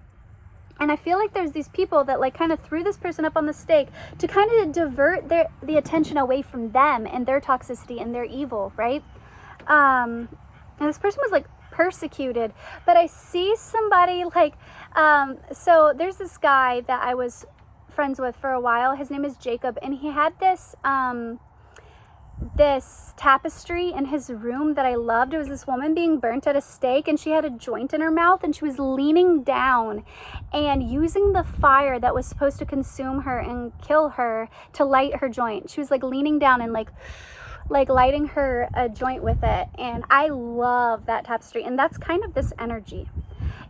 And I feel like there's these people that like kind of threw this person up on the stake to kind of divert the attention away from them and their toxicity and their evil, right? And this person was like persecuted, but I see somebody like, so there's this guy that I was friends with for a while. His name is Jacob, and he had this tapestry in his room that I loved. It was this woman being burnt at a stake, and she had a joint in her mouth, and she was leaning down and using the fire that was supposed to consume her and kill her to light her joint. She was like leaning down and like lighting her a joint with it. And I love that tapestry, and that's kind of this energy.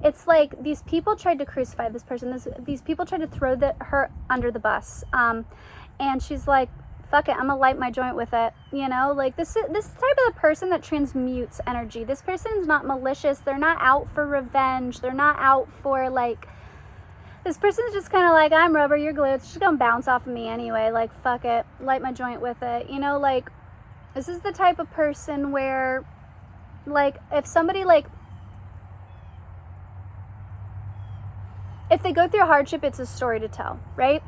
It's like these people tried to crucify this person. These people tried to throw her under the bus, and she's like, fuck it, I'm gonna light my joint with it, you know? Like, this type of the person that transmutes energy. This person's not malicious. They're not out for revenge. They're not out for, like, this person's just kind of like, I'm rubber, you're glue. It's just gonna bounce off of me anyway. Like, fuck it, light my joint with it. You know, like, this is the type of person where, like, if somebody, like, if they go through hardship, it's a story to tell, right?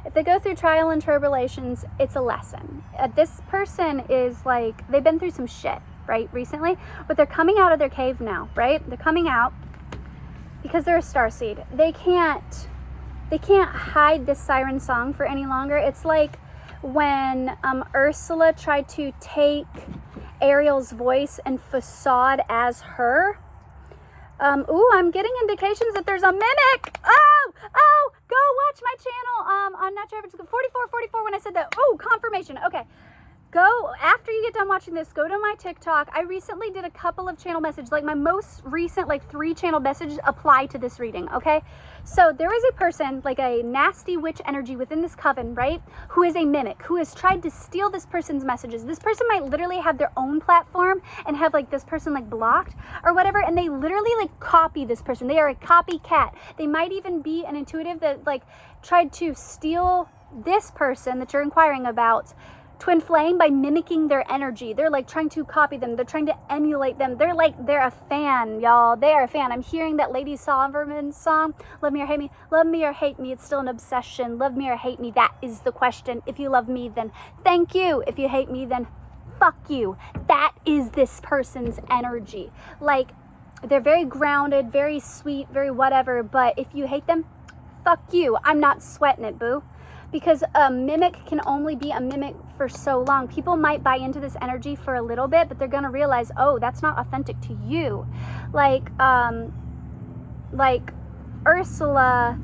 If they go through trial and tribulations, it's a lesson. This person is like, they've been through some shit, right, recently, but they're coming out of their cave now, right? They're coming out because they're a starseed. They can't hide this siren song for any longer. It's like when Ursula tried to take Ariel's voice and facade as her. Ooh, I'm getting indications that there's a mimic. Oh, go watch my channel on Natural Average 44 when I said that. Oh, confirmation. Okay. Go, after you get done watching this, go to my TikTok. I recently did a couple of channel messages, like my most recent, like 3 channel messages apply to this reading, okay? So there is a person, like a nasty witch energy within this coven, right? Who is a mimic, who has tried to steal this person's messages. This person might literally have their own platform and have like this person like blocked or whatever, and they literally like copy this person. They are a copycat. They might even be an intuitive that like tried to steal this person that you're inquiring about twin flame by mimicking their energy. They're like trying to copy them. They're trying to emulate them. They're a fan, y'all. They are a fan. I'm hearing that Lady Sovereign's song, Love Me or Hate Me. Love me or hate me, it's still an obsession. Love me or hate me, that is the question. If you love me, then thank you. If you hate me, then fuck you. That is this person's energy. Like, they're very grounded, very sweet, very whatever, but if you hate them, fuck you. I'm not sweating it, boo. Because a mimic can only be a mimic for so long. People might buy into this energy for a little bit, but they're gonna realize, oh, that's not authentic to you. Like Ursula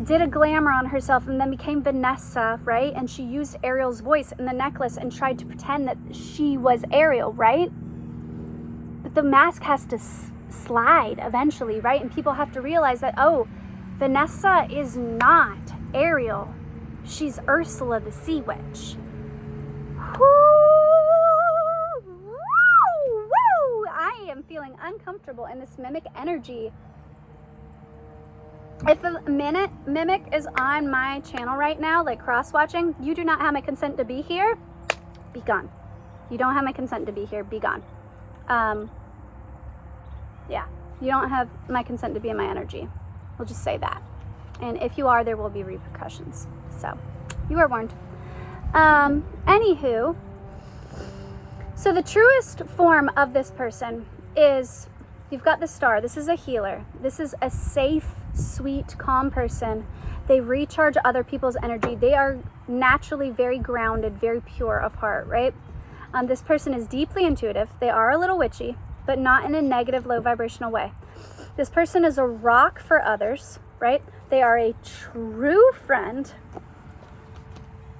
did a glamour on herself and then became Vanessa, right? And she used Ariel's voice in the necklace and tried to pretend that she was Ariel, right? But the mask has to slide eventually, right? And people have to realize that, oh, Vanessa is not Ariel. She's Ursula the Sea Witch. Woo! I am feeling uncomfortable in this mimic energy. If a mimic is on my channel right now, like cross-watching, you do not have my consent to be here, be gone. You don't have my consent to be here, be gone. Yeah, you don't have my consent to be in my energy. We'll just say that. And if you are, there will be repercussions. So, you are warned. Anywho, so the truest form of this person is, you've got the star. This is a healer. This is a safe, sweet, calm person. They recharge other people's energy. They are naturally very grounded, very pure of heart, right? This person is deeply intuitive. They are a little witchy, but not in a negative, low vibrational way. This person is a rock for others, right? They are a true friend.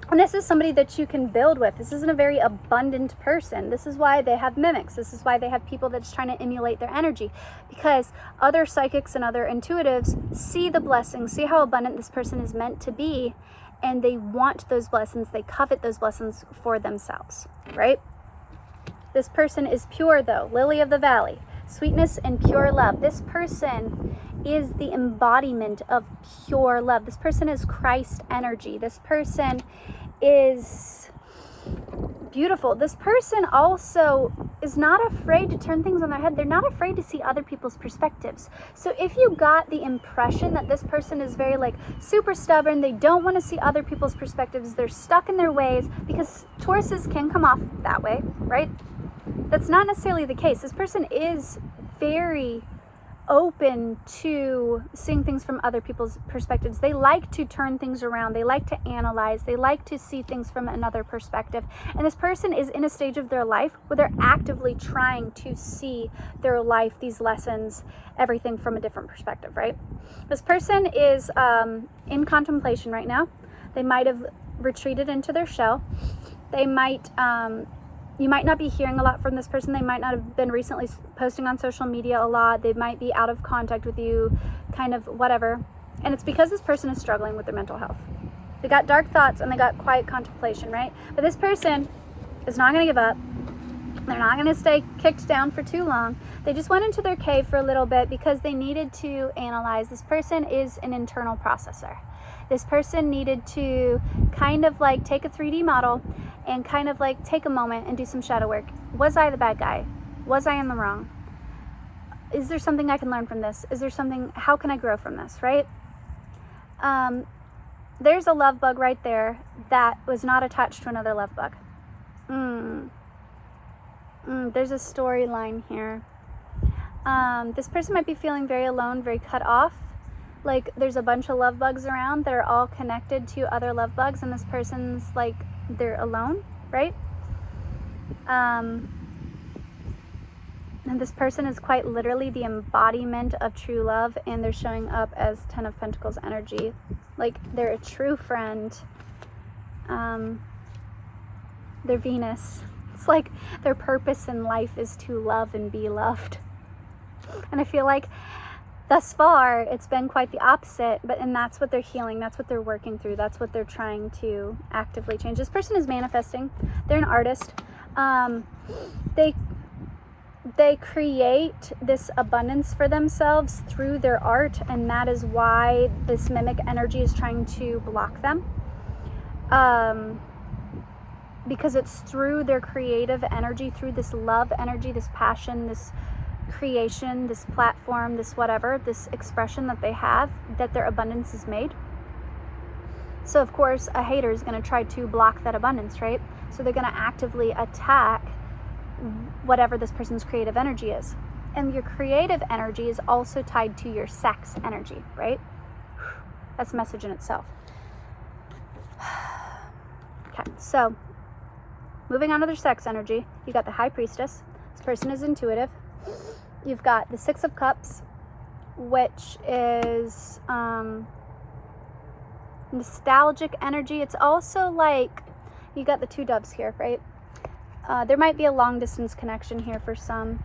And this is somebody that you can build with. This isn't a very abundant person. This is why they have mimics. This is why they have people that's trying to emulate their energy. Because other psychics and other intuitives see the blessings, see how abundant this person is meant to be, and they want those blessings. They covet those blessings for themselves, right? This person is pure though, lily of the valley, sweetness and pure love. This person is the embodiment of pure love. This person is Christ energy. This person is beautiful. This person also is not afraid to turn things on their head. They're not afraid to see other people's perspectives. So if you got the impression that this person is very like super stubborn, they don't want to see other people's perspectives, they're stuck in their ways, because Tauruses can come off that way, right? That's not necessarily the case. This person is very open to seeing things from other people's perspectives. They like to turn things around. They like to analyze. They like to see things from another perspective. And this person is in a stage of their life where they're actively trying to see their life, these lessons, everything from a different perspective, right? This person is in contemplation right now. They might have retreated into their shell. They might you might not be hearing a lot from this person. They might not have been recently posting on social media a lot. They might be out of contact with you, kind of whatever. And it's because this person is struggling with their mental health. They got dark thoughts and they got quiet contemplation, right? But this person is not going to give up. They're not going to stay kicked down for too long. They just went into their cave for a little bit because they needed to analyze. This person is an internal processor. This person needed to kind of like take a 3D model and kind of like take a moment and do some shadow work. Was I the bad guy? Was I in the wrong? Is there something I can learn from this? Is there something, how can I grow from this, right? There's a love bug right there that was not attached to another love bug. There's a storyline here. This person might be feeling very alone, very cut off. Like there's a bunch of love bugs around that are all connected to other love bugs, and this person's like, they're alone, right? And this person is quite literally the embodiment of true love, and they're showing up as 10 of Pentacles energy. Like they're a true friend. They're Venus. It's like their purpose in life is to love and be loved. And I feel like thus far, it's been quite the opposite, and that's what they're healing, that's what they're working through, that's what they're trying to actively change. This person is manifesting. They're an artist. They create this abundance for themselves through their art, and that is why this mimic energy is trying to block them. because it's through their creative energy, through this love energy, this passion, this creation, this platform, this whatever, this expression that they have, that their abundance is made. So of course a hater is going to try to block that abundance, right? So they're going to actively attack whatever this person's creative energy is. And your creative energy is also tied to your sex energy, right? That's a message in itself. Okay, so moving on to their sex energy, you got the High Priestess. This person is intuitive. You've got the Six of Cups, which is nostalgic energy. It's also like, you got the Two Doves here, right? There might be a long distance connection here for some.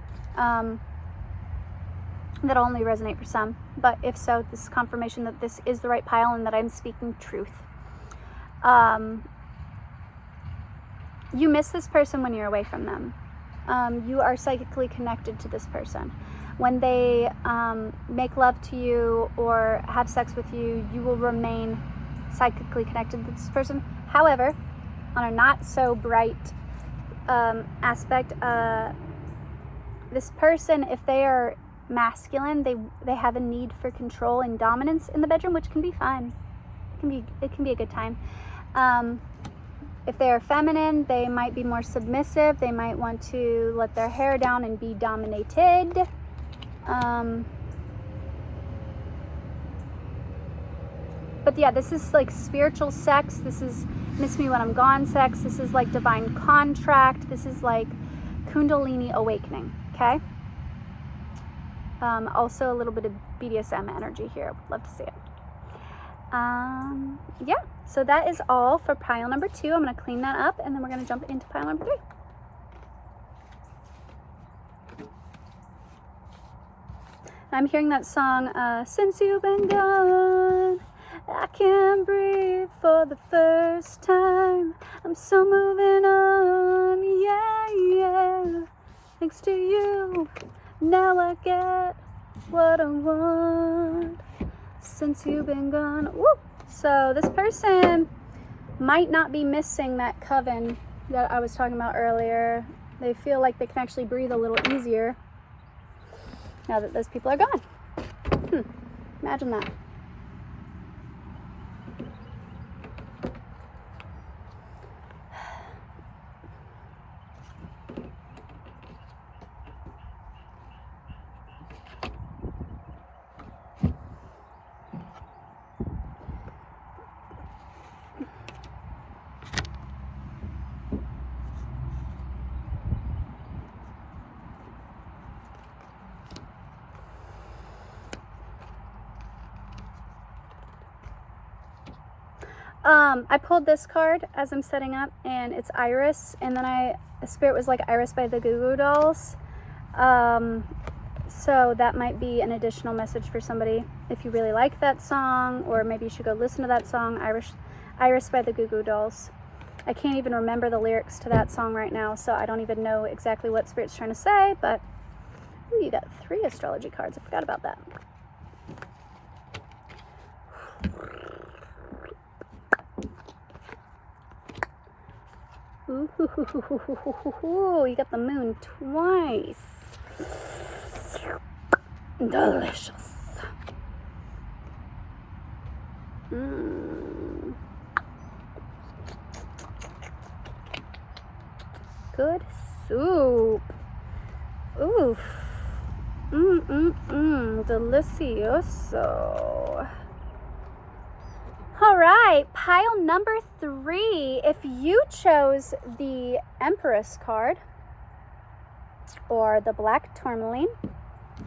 That'll only resonate for some. But if so, this is confirmation that this is the right pile and that I'm speaking truth. You miss this person when you're away from them. You are psychically connected to this person. When they make love to you or have sex with you, you will remain psychically connected to this person. However, on a not so bright aspect, this person, if they are masculine, they have a need for control and dominance in the bedroom, which can be fun. It can be a good time. If they are feminine, they might be more submissive. They might want to let their hair down and be dominated. But yeah, this is like spiritual sex. This is miss me when I'm gone sex. This is like divine contract. This is like Kundalini awakening, okay? Also a little bit of BDSM energy here. Would love to see it. Yeah, so that is all for pile number 2. I'm going to clean that up, and then we're going to jump into pile number 3. I'm hearing that song, Since You've Been Gone, I can't breathe for the first time. I'm so moving on, yeah, yeah. Thanks to you, now I get what I want. Since you've been gone. Woo! So this person might not be missing that coven that I was talking about earlier. They feel like they can actually breathe a little easier now that those people are gone. Imagine that. I pulled this card as I'm setting up, and it's Iris, and then Spirit was like Iris by the Goo Goo Dolls. So that might be an additional message for somebody if you really like that song, or maybe you should go listen to that song, Iris by the Goo Goo Dolls. I can't even remember the lyrics to that song right now, so I don't even know exactly what Spirit's trying to say, but ooh, you got 3 astrology cards. I forgot about that. Ooh, you got the moon twice. Delicious. Good soup. Oof. Delicioso. All right, pile number 3. If you chose the Empress card, or the Black Tourmaline,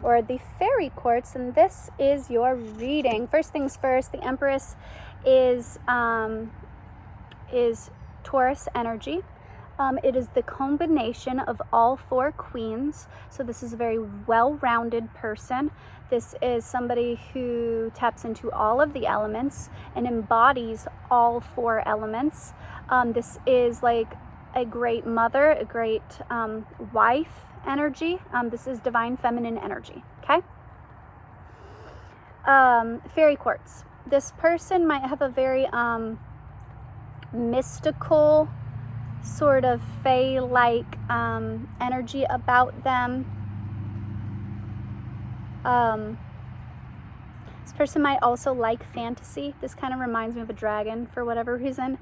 or the Fairy Quartz, and this is your reading. First things first, the Empress is Taurus energy. It is the combination of all 4 queens, so this is a very well-rounded person. This is somebody who taps into all of the elements and embodies all 4 elements. This is like a great mother, a great wife energy. This is divine feminine energy, okay? Fairy Quartz. This person might have a very mystical sort of fae-like energy about them. This person might also like fantasy. This kind of reminds me of a dragon for whatever reason.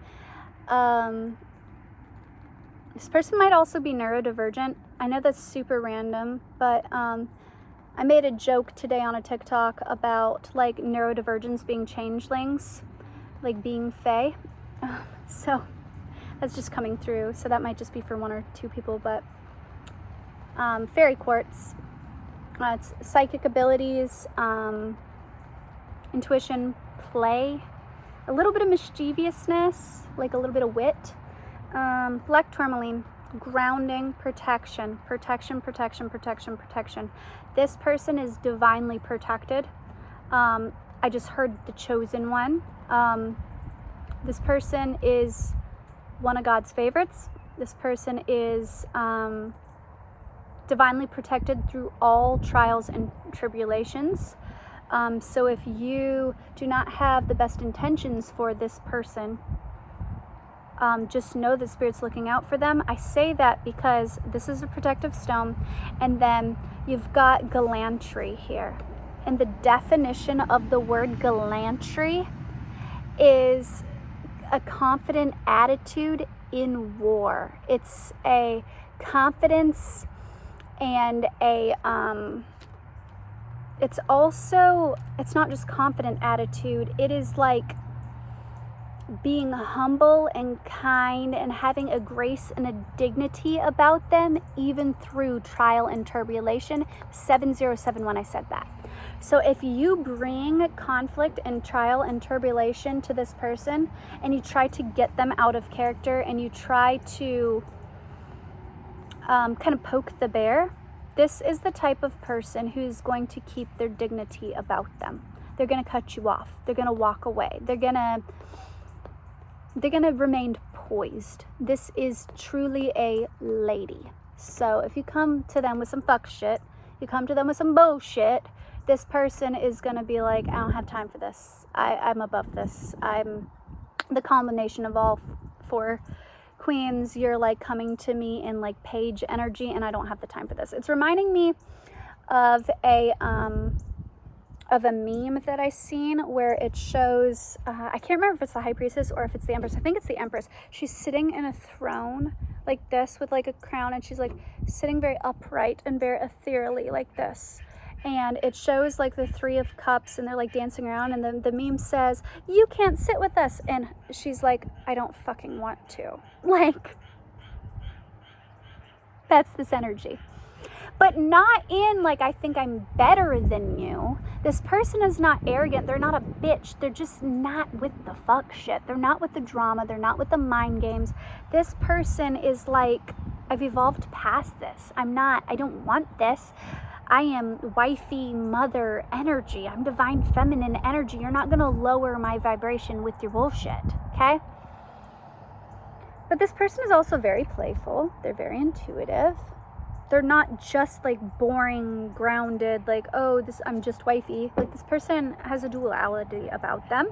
This person might also be neurodivergent. I know that's super random, but I made a joke today on a TikTok about like neurodivergence being changelings, like being fae. So that's just coming through. So that might just be for 1 or 2 people, but fairy quartz. It's psychic abilities, intuition, play, a little bit of mischievousness, like a little bit of wit. Black tourmaline, grounding, protection, protection, protection, protection, protection. This person is divinely protected. I just heard the chosen one. This person is one of God's favorites. This person is divinely protected through all trials and tribulations. So if you do not have the best intentions for this person, just know that Spirit's looking out for them. I say that because this is a protective stone, and then you've got gallantry here. And the definition of the word gallantry is a confident attitude in war. It's a confidence and a it's not just confident attitude, it is like being humble and kind and having a grace and a dignity about them, even through trial and tribulation. 7071, I said that. So if you bring conflict and trial and tribulation to this person, and you try to get them out of character, and you try to kind of poke the bear, this is the type of person who's going to keep their dignity about them. They're going to cut you off. They're going to walk away. They're going to remain poised. This is truly a lady. So if you come to them with some fuck shit, you come to them with some bullshit, this person is going to be like, I don't have time for this. I'm above this. I'm the combination of all 4 queens. You're like coming to me in like page energy, and I don't have the time for this. It's reminding me of a meme that I seen where it shows, I can't remember if it's the high priestess or if it's the empress. I think it's the empress. She's sitting in a throne like this with like a crown, and she's like sitting very upright and very ethereally like this. And it shows like the 3 of cups, and they're like dancing around, and then the meme says, you can't sit with us. And she's like, I don't fucking want to. Like, that's this energy. But not in like, I think I'm better than you. This person is not arrogant. They're not a bitch. They're just not with the fuck shit. They're not with the drama. They're not with the mind games. This person is like, I've evolved past this. I don't want this. I am wifey mother energy. I'm divine feminine energy. You're not going to lower my vibration with your bullshit, okay? But this person is also very playful. They're very intuitive. They're not just like boring, grounded, like, oh, I'm just wifey. Like, this person has a duality about them.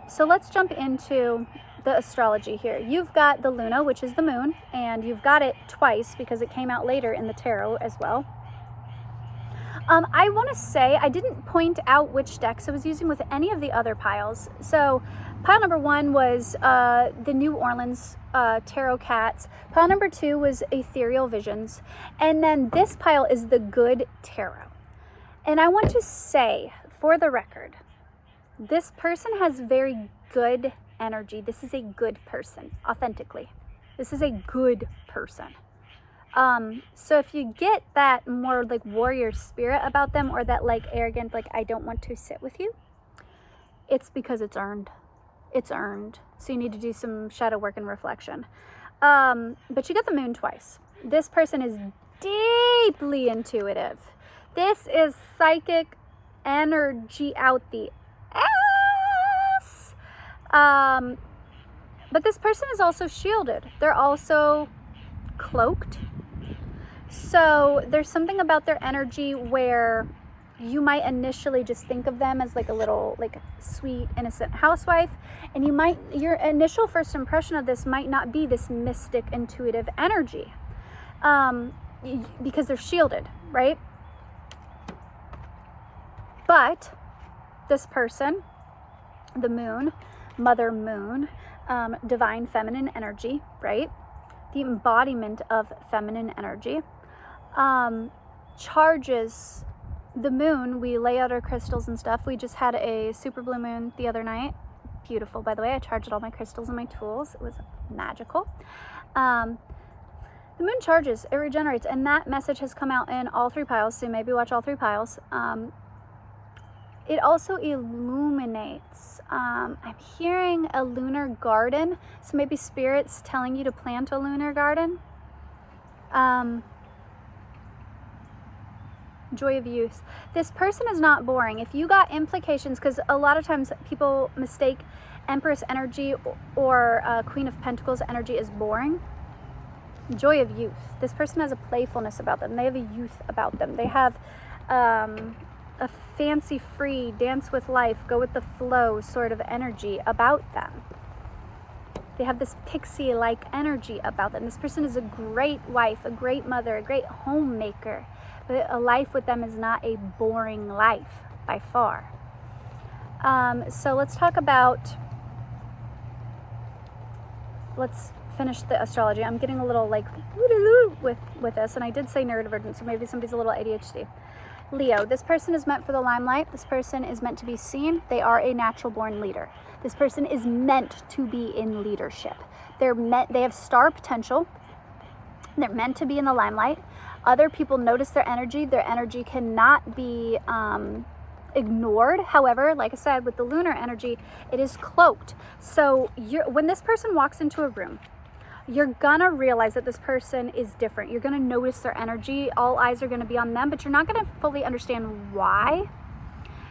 So let's jump into the astrology here. You've got the Luna, which is the moon, and you've got it twice because it came out later in the tarot as well. I want to say I didn't point out which decks I was using with any of the other piles. So pile number 1 was the New Orleans Tarot Cats. Pile number 2 was Ethereal Visions. And then this pile is the Good Tarot. And I want to say, for the record, this person has very good energy. This is a good person, authentically. This is a good person. So if you get that more like warrior spirit about them, or that like arrogant, like, I don't want to sit with you, it's because it's earned. It's earned. So you need to do some shadow work and reflection. But you get the moon twice. This person is deeply intuitive. This is psychic energy out the ass. But this person is also shielded. They're also cloaked. So there's something about their energy where you might initially just think of them as like a little like sweet innocent housewife, and your initial first impression of this might not be this mystic intuitive energy, because they're shielded, right? But this person, the moon, mother moon, divine feminine energy, right? The embodiment of feminine energy, charges the moon. We lay out our crystals and stuff. We just had a super blue moon the other night. Beautiful, by the way. I charged all my crystals and my tools. It was magical. The moon charges, it regenerates, and that message has come out in all 3 piles, so maybe watch all 3 piles. It also illuminates. I'm hearing a lunar garden, so maybe spirit's telling you to plant a lunar garden. Joy of youth. This person is not boring. If you got implications, because a lot of times people mistake Empress energy or Queen of Pentacles energy as boring. Joy of youth. This person has a playfulness about them. They have a youth about them. They have a fancy free, dance with life, go with the flow sort of energy about them. They have this pixie-like energy about them. This person is a great wife, a great mother, a great homemaker. But a life with them is not a boring life by far. So let's talk about, let's finish the astrology. I'm getting a little like with this, and I did say neurodivergent, so maybe somebody's a little ADHD. Leo, this person is meant for the limelight. This person is meant to be seen. They are a natural born leader. This person is meant to be in leadership. They have star potential. They're meant to be in the limelight. Other people notice their energy. Their energy cannot be ignored. However, like I said, with the lunar energy, it is cloaked. So when this person walks into a room, you're gonna realize that this person is different. You're gonna notice their energy. All eyes are gonna be on them, but you're not gonna fully understand why.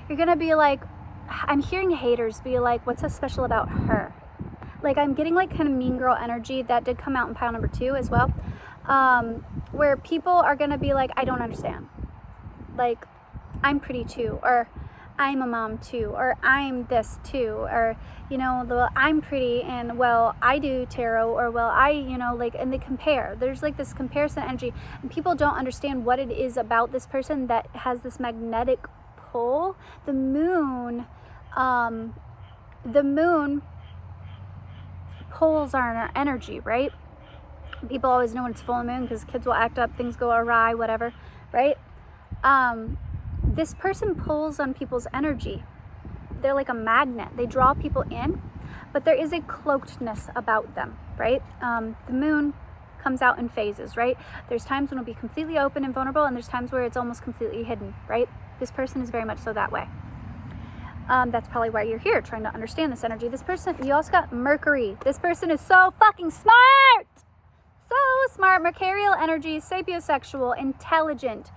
You're gonna be like, I'm hearing haters be like, what's so special about her? Like, I'm getting like kind of mean girl energy. That did come out in pile number 2 as well. Where people are gonna be like, I don't understand. Like, I'm pretty too, or I'm a mom too, or I'm this too, or, you know, I'm pretty and, well, I do tarot, or, well, I, you know, like, and they compare. There's like this comparison energy, and people don't understand what it is about this person that has this magnetic pull. The moon pulls our energy, right? People always know when it's full moon because kids will act up, things go awry, whatever, right? This person pulls on people's energy. They're like a magnet. They draw people in, but there is a cloakedness about them, right? The moon comes out in phases, right? There's times when it'll be completely open and vulnerable, and there's times where it's almost completely hidden, right? This person is very much so that way. That's probably why you're here, trying to understand this energy. This person, you also got Mercury. This person is so fucking smart! So smart. Mercurial energy, sapiosexual, intelligent,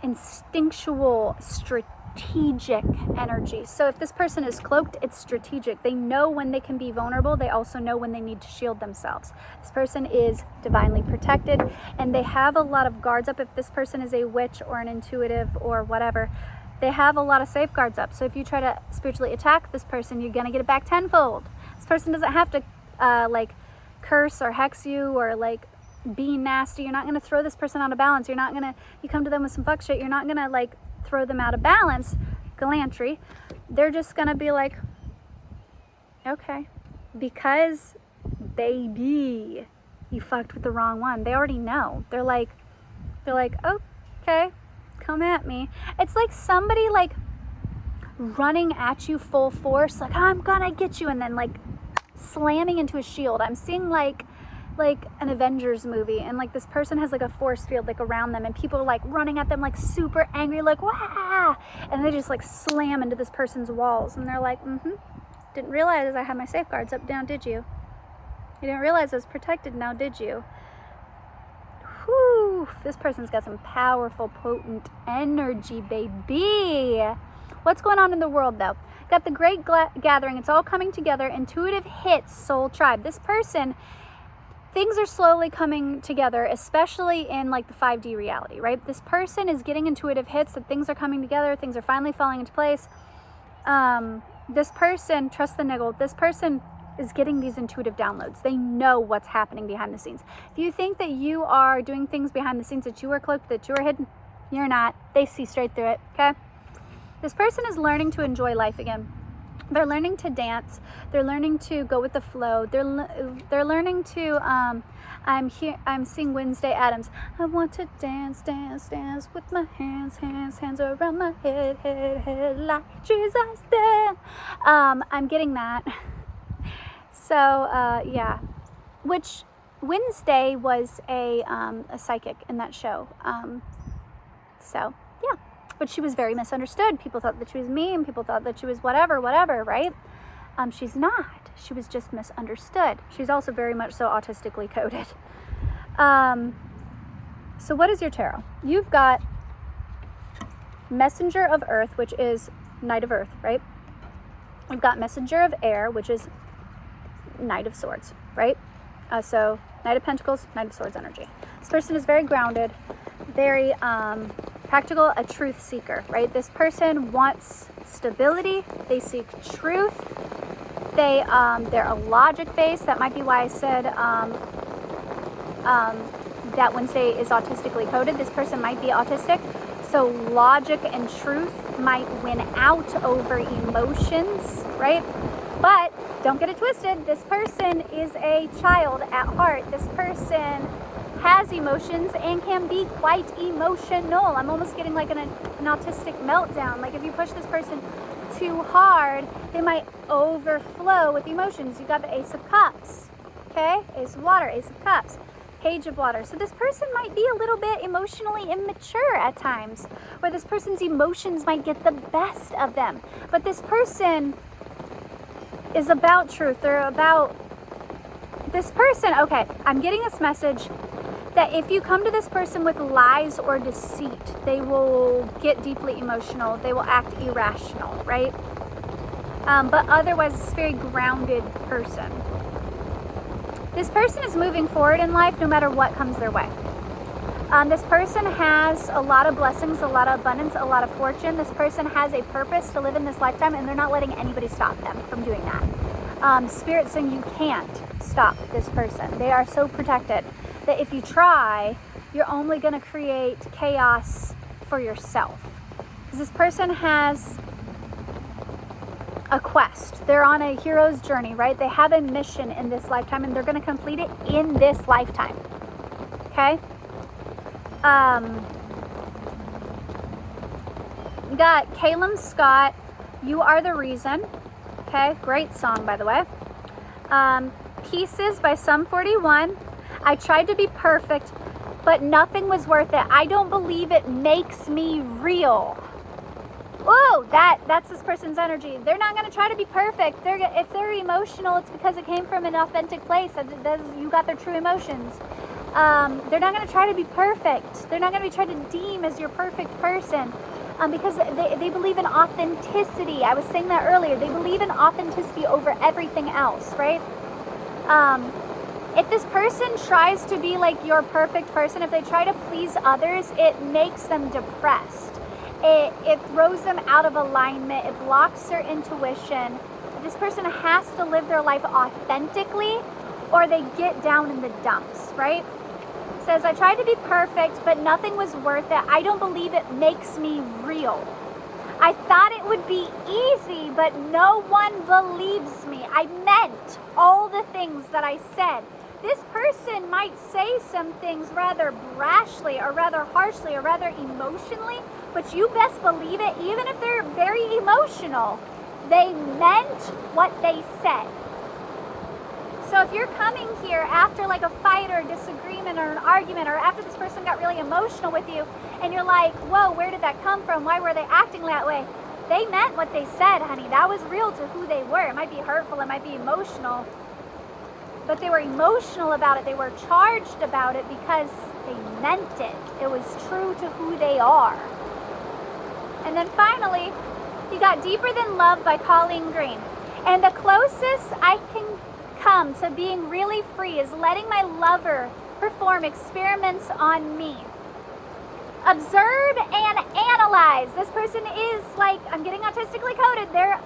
instinctual, strategic energy. So if this person is cloaked, it's strategic. They know when they can be vulnerable. They also know when they need to shield themselves. This person is divinely protected, and they have a lot of guards up. If this person is a witch or an intuitive or whatever, they have a lot of safeguards up. So if you try to spiritually attack this person, you're gonna get it back tenfold. This person doesn't have to like curse or hex you or like be nasty. You're not going to throw this person out of balance. You're not going to, you come to them with some fuck shit, you're not going to like throw them out of balance, gallantry. They're just going to be like, okay, because baby, you fucked with the wrong one. They already know. They're like, okay, come at me. It's like somebody like running at you full force, like, I'm gonna get you, and then like slamming into a shield. I'm seeing like an Avengers movie, and like this person has like a force field like around them, and people are like running at them like super angry, like wah, and they just like slam into this person's walls, and they're like, didn't realize I had my safeguards up down, did you? You didn't realize I was protected now, did you? Whew, this person's got some powerful, potent energy, baby. What's going on in the world though? Got the great gathering. It's all coming together. Intuitive hits, soul tribe. This person things are slowly coming together, especially in like the 5D reality, right? This person is getting intuitive hits that things are coming together, things are finally falling into place. This person, trust the niggle, this person is getting these intuitive downloads. They know what's happening behind the scenes. If you think that you are doing things behind the scenes, that you are cloaked, that you are hidden, you're not. They see straight through it, okay? This person is learning to enjoy life again. They're learning to dance. They're learning to go with the flow. They're learning to, I'm seeing Wednesday Addams. I want to dance, dance, dance with my hands around my head, like Jesus did. I'm getting that. So, yeah. Which, Wednesday was a psychic in that show. So, yeah. But she was very misunderstood. People thought that she was mean. People thought that she was whatever, right? She's not. She was just misunderstood. She's also very much so autistically coded. So what is your tarot? You've got Messenger of Earth, which is Knight of Earth, right? We've got Messenger of Air, which is Knight of Swords, right? So Knight of Pentacles, Knight of Swords energy. This person is very grounded, very practical, a truth seeker, right? This person wants stability. They seek truth. They're a logic base. That might be why I said that Wednesday is autistically coded. This person might be autistic. So logic and truth might win out over emotions, right? But don't get it twisted. This person is a child at heart. This person has emotions and can be quite emotional. I'm almost getting like an autistic meltdown. Like if you push this person too hard, they might overflow with emotions. You got the Ace of Cups, okay? Ace of Water, Ace of Cups, Page of Water. So this person might be a little bit emotionally immature at times, where this person's emotions might get the best of them. But this person is about truth. They're about this person. Okay, I'm getting this message that if you come to this person with lies or deceit, they will get deeply emotional. They will act irrational, right? But otherwise, it's a very grounded person. This person is moving forward in life no matter what comes their way. This person has a lot of blessings, a lot of abundance, a lot of fortune. This person has a purpose to live in this lifetime, and they're not letting anybody stop them from doing that. Spirit's saying you can't stop this person. They are so protected that if you try, you're only going to create chaos for yourself. Because this person has a quest. They're on a hero's journey, right? They have a mission in this lifetime, and they're going to complete it in this lifetime. Okay? You got Caleb Scott, You Are the Reason. Okay? Great song, by the way. Pieces by Sum 41. I tried to be perfect, but nothing was worth it. I don't believe it makes me real. Whoa, that's this person's energy. They're not going to try to be perfect. If they're emotional, it's because it came from an authentic place. You got their true emotions. They're not going to try to be perfect. They're not going to be trying to deem as your perfect person. Because they believe in authenticity. I was saying that earlier. They believe in authenticity over everything else, right? If this person tries to be like your perfect person, if they try to please others, it makes them depressed. It throws them out of alignment. It blocks their intuition. This person has to live their life authentically, or they get down in the dumps, right? It says, I tried to be perfect, but nothing was worth it. I don't believe it makes me real. I thought it would be easy, but no one believes me. I meant all the things that I said. This person might say some things rather brashly or rather harshly or rather emotionally, but you best believe it, even if they're very emotional, they meant what they said. So if you're coming here after like a fight or a disagreement or an argument, or after this person got really emotional with you, and you're like, whoa, where did that come from? Why were they acting that way? They meant what they said, honey. That was real to who they were. It might be hurtful, it might be emotional, but they were emotional about it. They were charged about it because they meant it. It was true to who they are. And then finally, you got Deeper Than Love by Colleen Green. And the closest I can come to being really free is letting my lover perform experiments on me. Observe and analyze. This person is like, I'm getting autistically coded. They're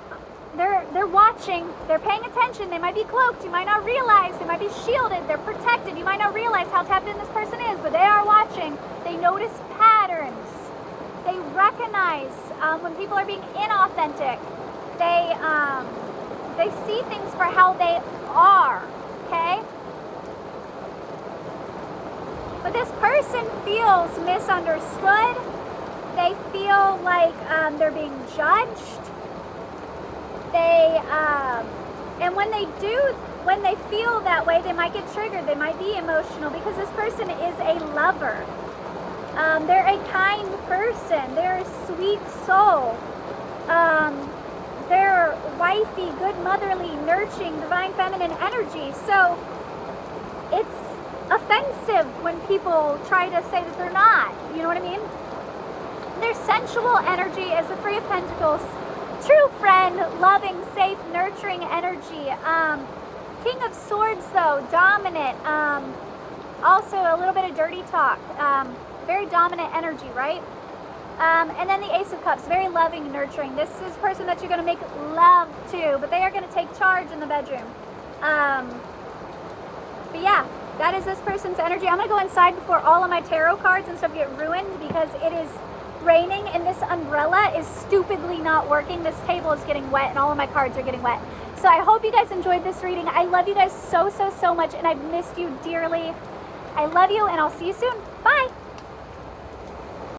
watching, they're paying attention. They might be cloaked, you might not realize. They might be shielded, they're protected. You might not realize how tapped in this person is, but they are watching. They notice patterns. They recognize when people are being inauthentic. They see things for how they are, okay? But this person feels misunderstood. They feel like they're being judged. And when they feel that way, they might get triggered. They might be emotional because this person is a lover. They're a kind person. They're a sweet soul. They're wifey, good, motherly, nurturing, divine feminine energy. So it's offensive when people try to say that they're not. You know what I mean? Their sensual energy is the Three of Pentacles. True friend, loving, safe, nurturing energy. King of Swords, though, dominant. Also, a little bit of dirty talk. Very dominant energy, right? And then the Ace of Cups, very loving, nurturing. This is a person that you're going to make love to, but they are going to take charge in the bedroom. But yeah, that is this person's energy. I'm going to go inside before all of my tarot cards and stuff get ruined because it is raining and this umbrella is stupidly not working. This table is getting wet and all of my cards are getting wet. So I hope you guys enjoyed this reading. I love you guys so much and I've missed you dearly. I love you and I'll see you soon.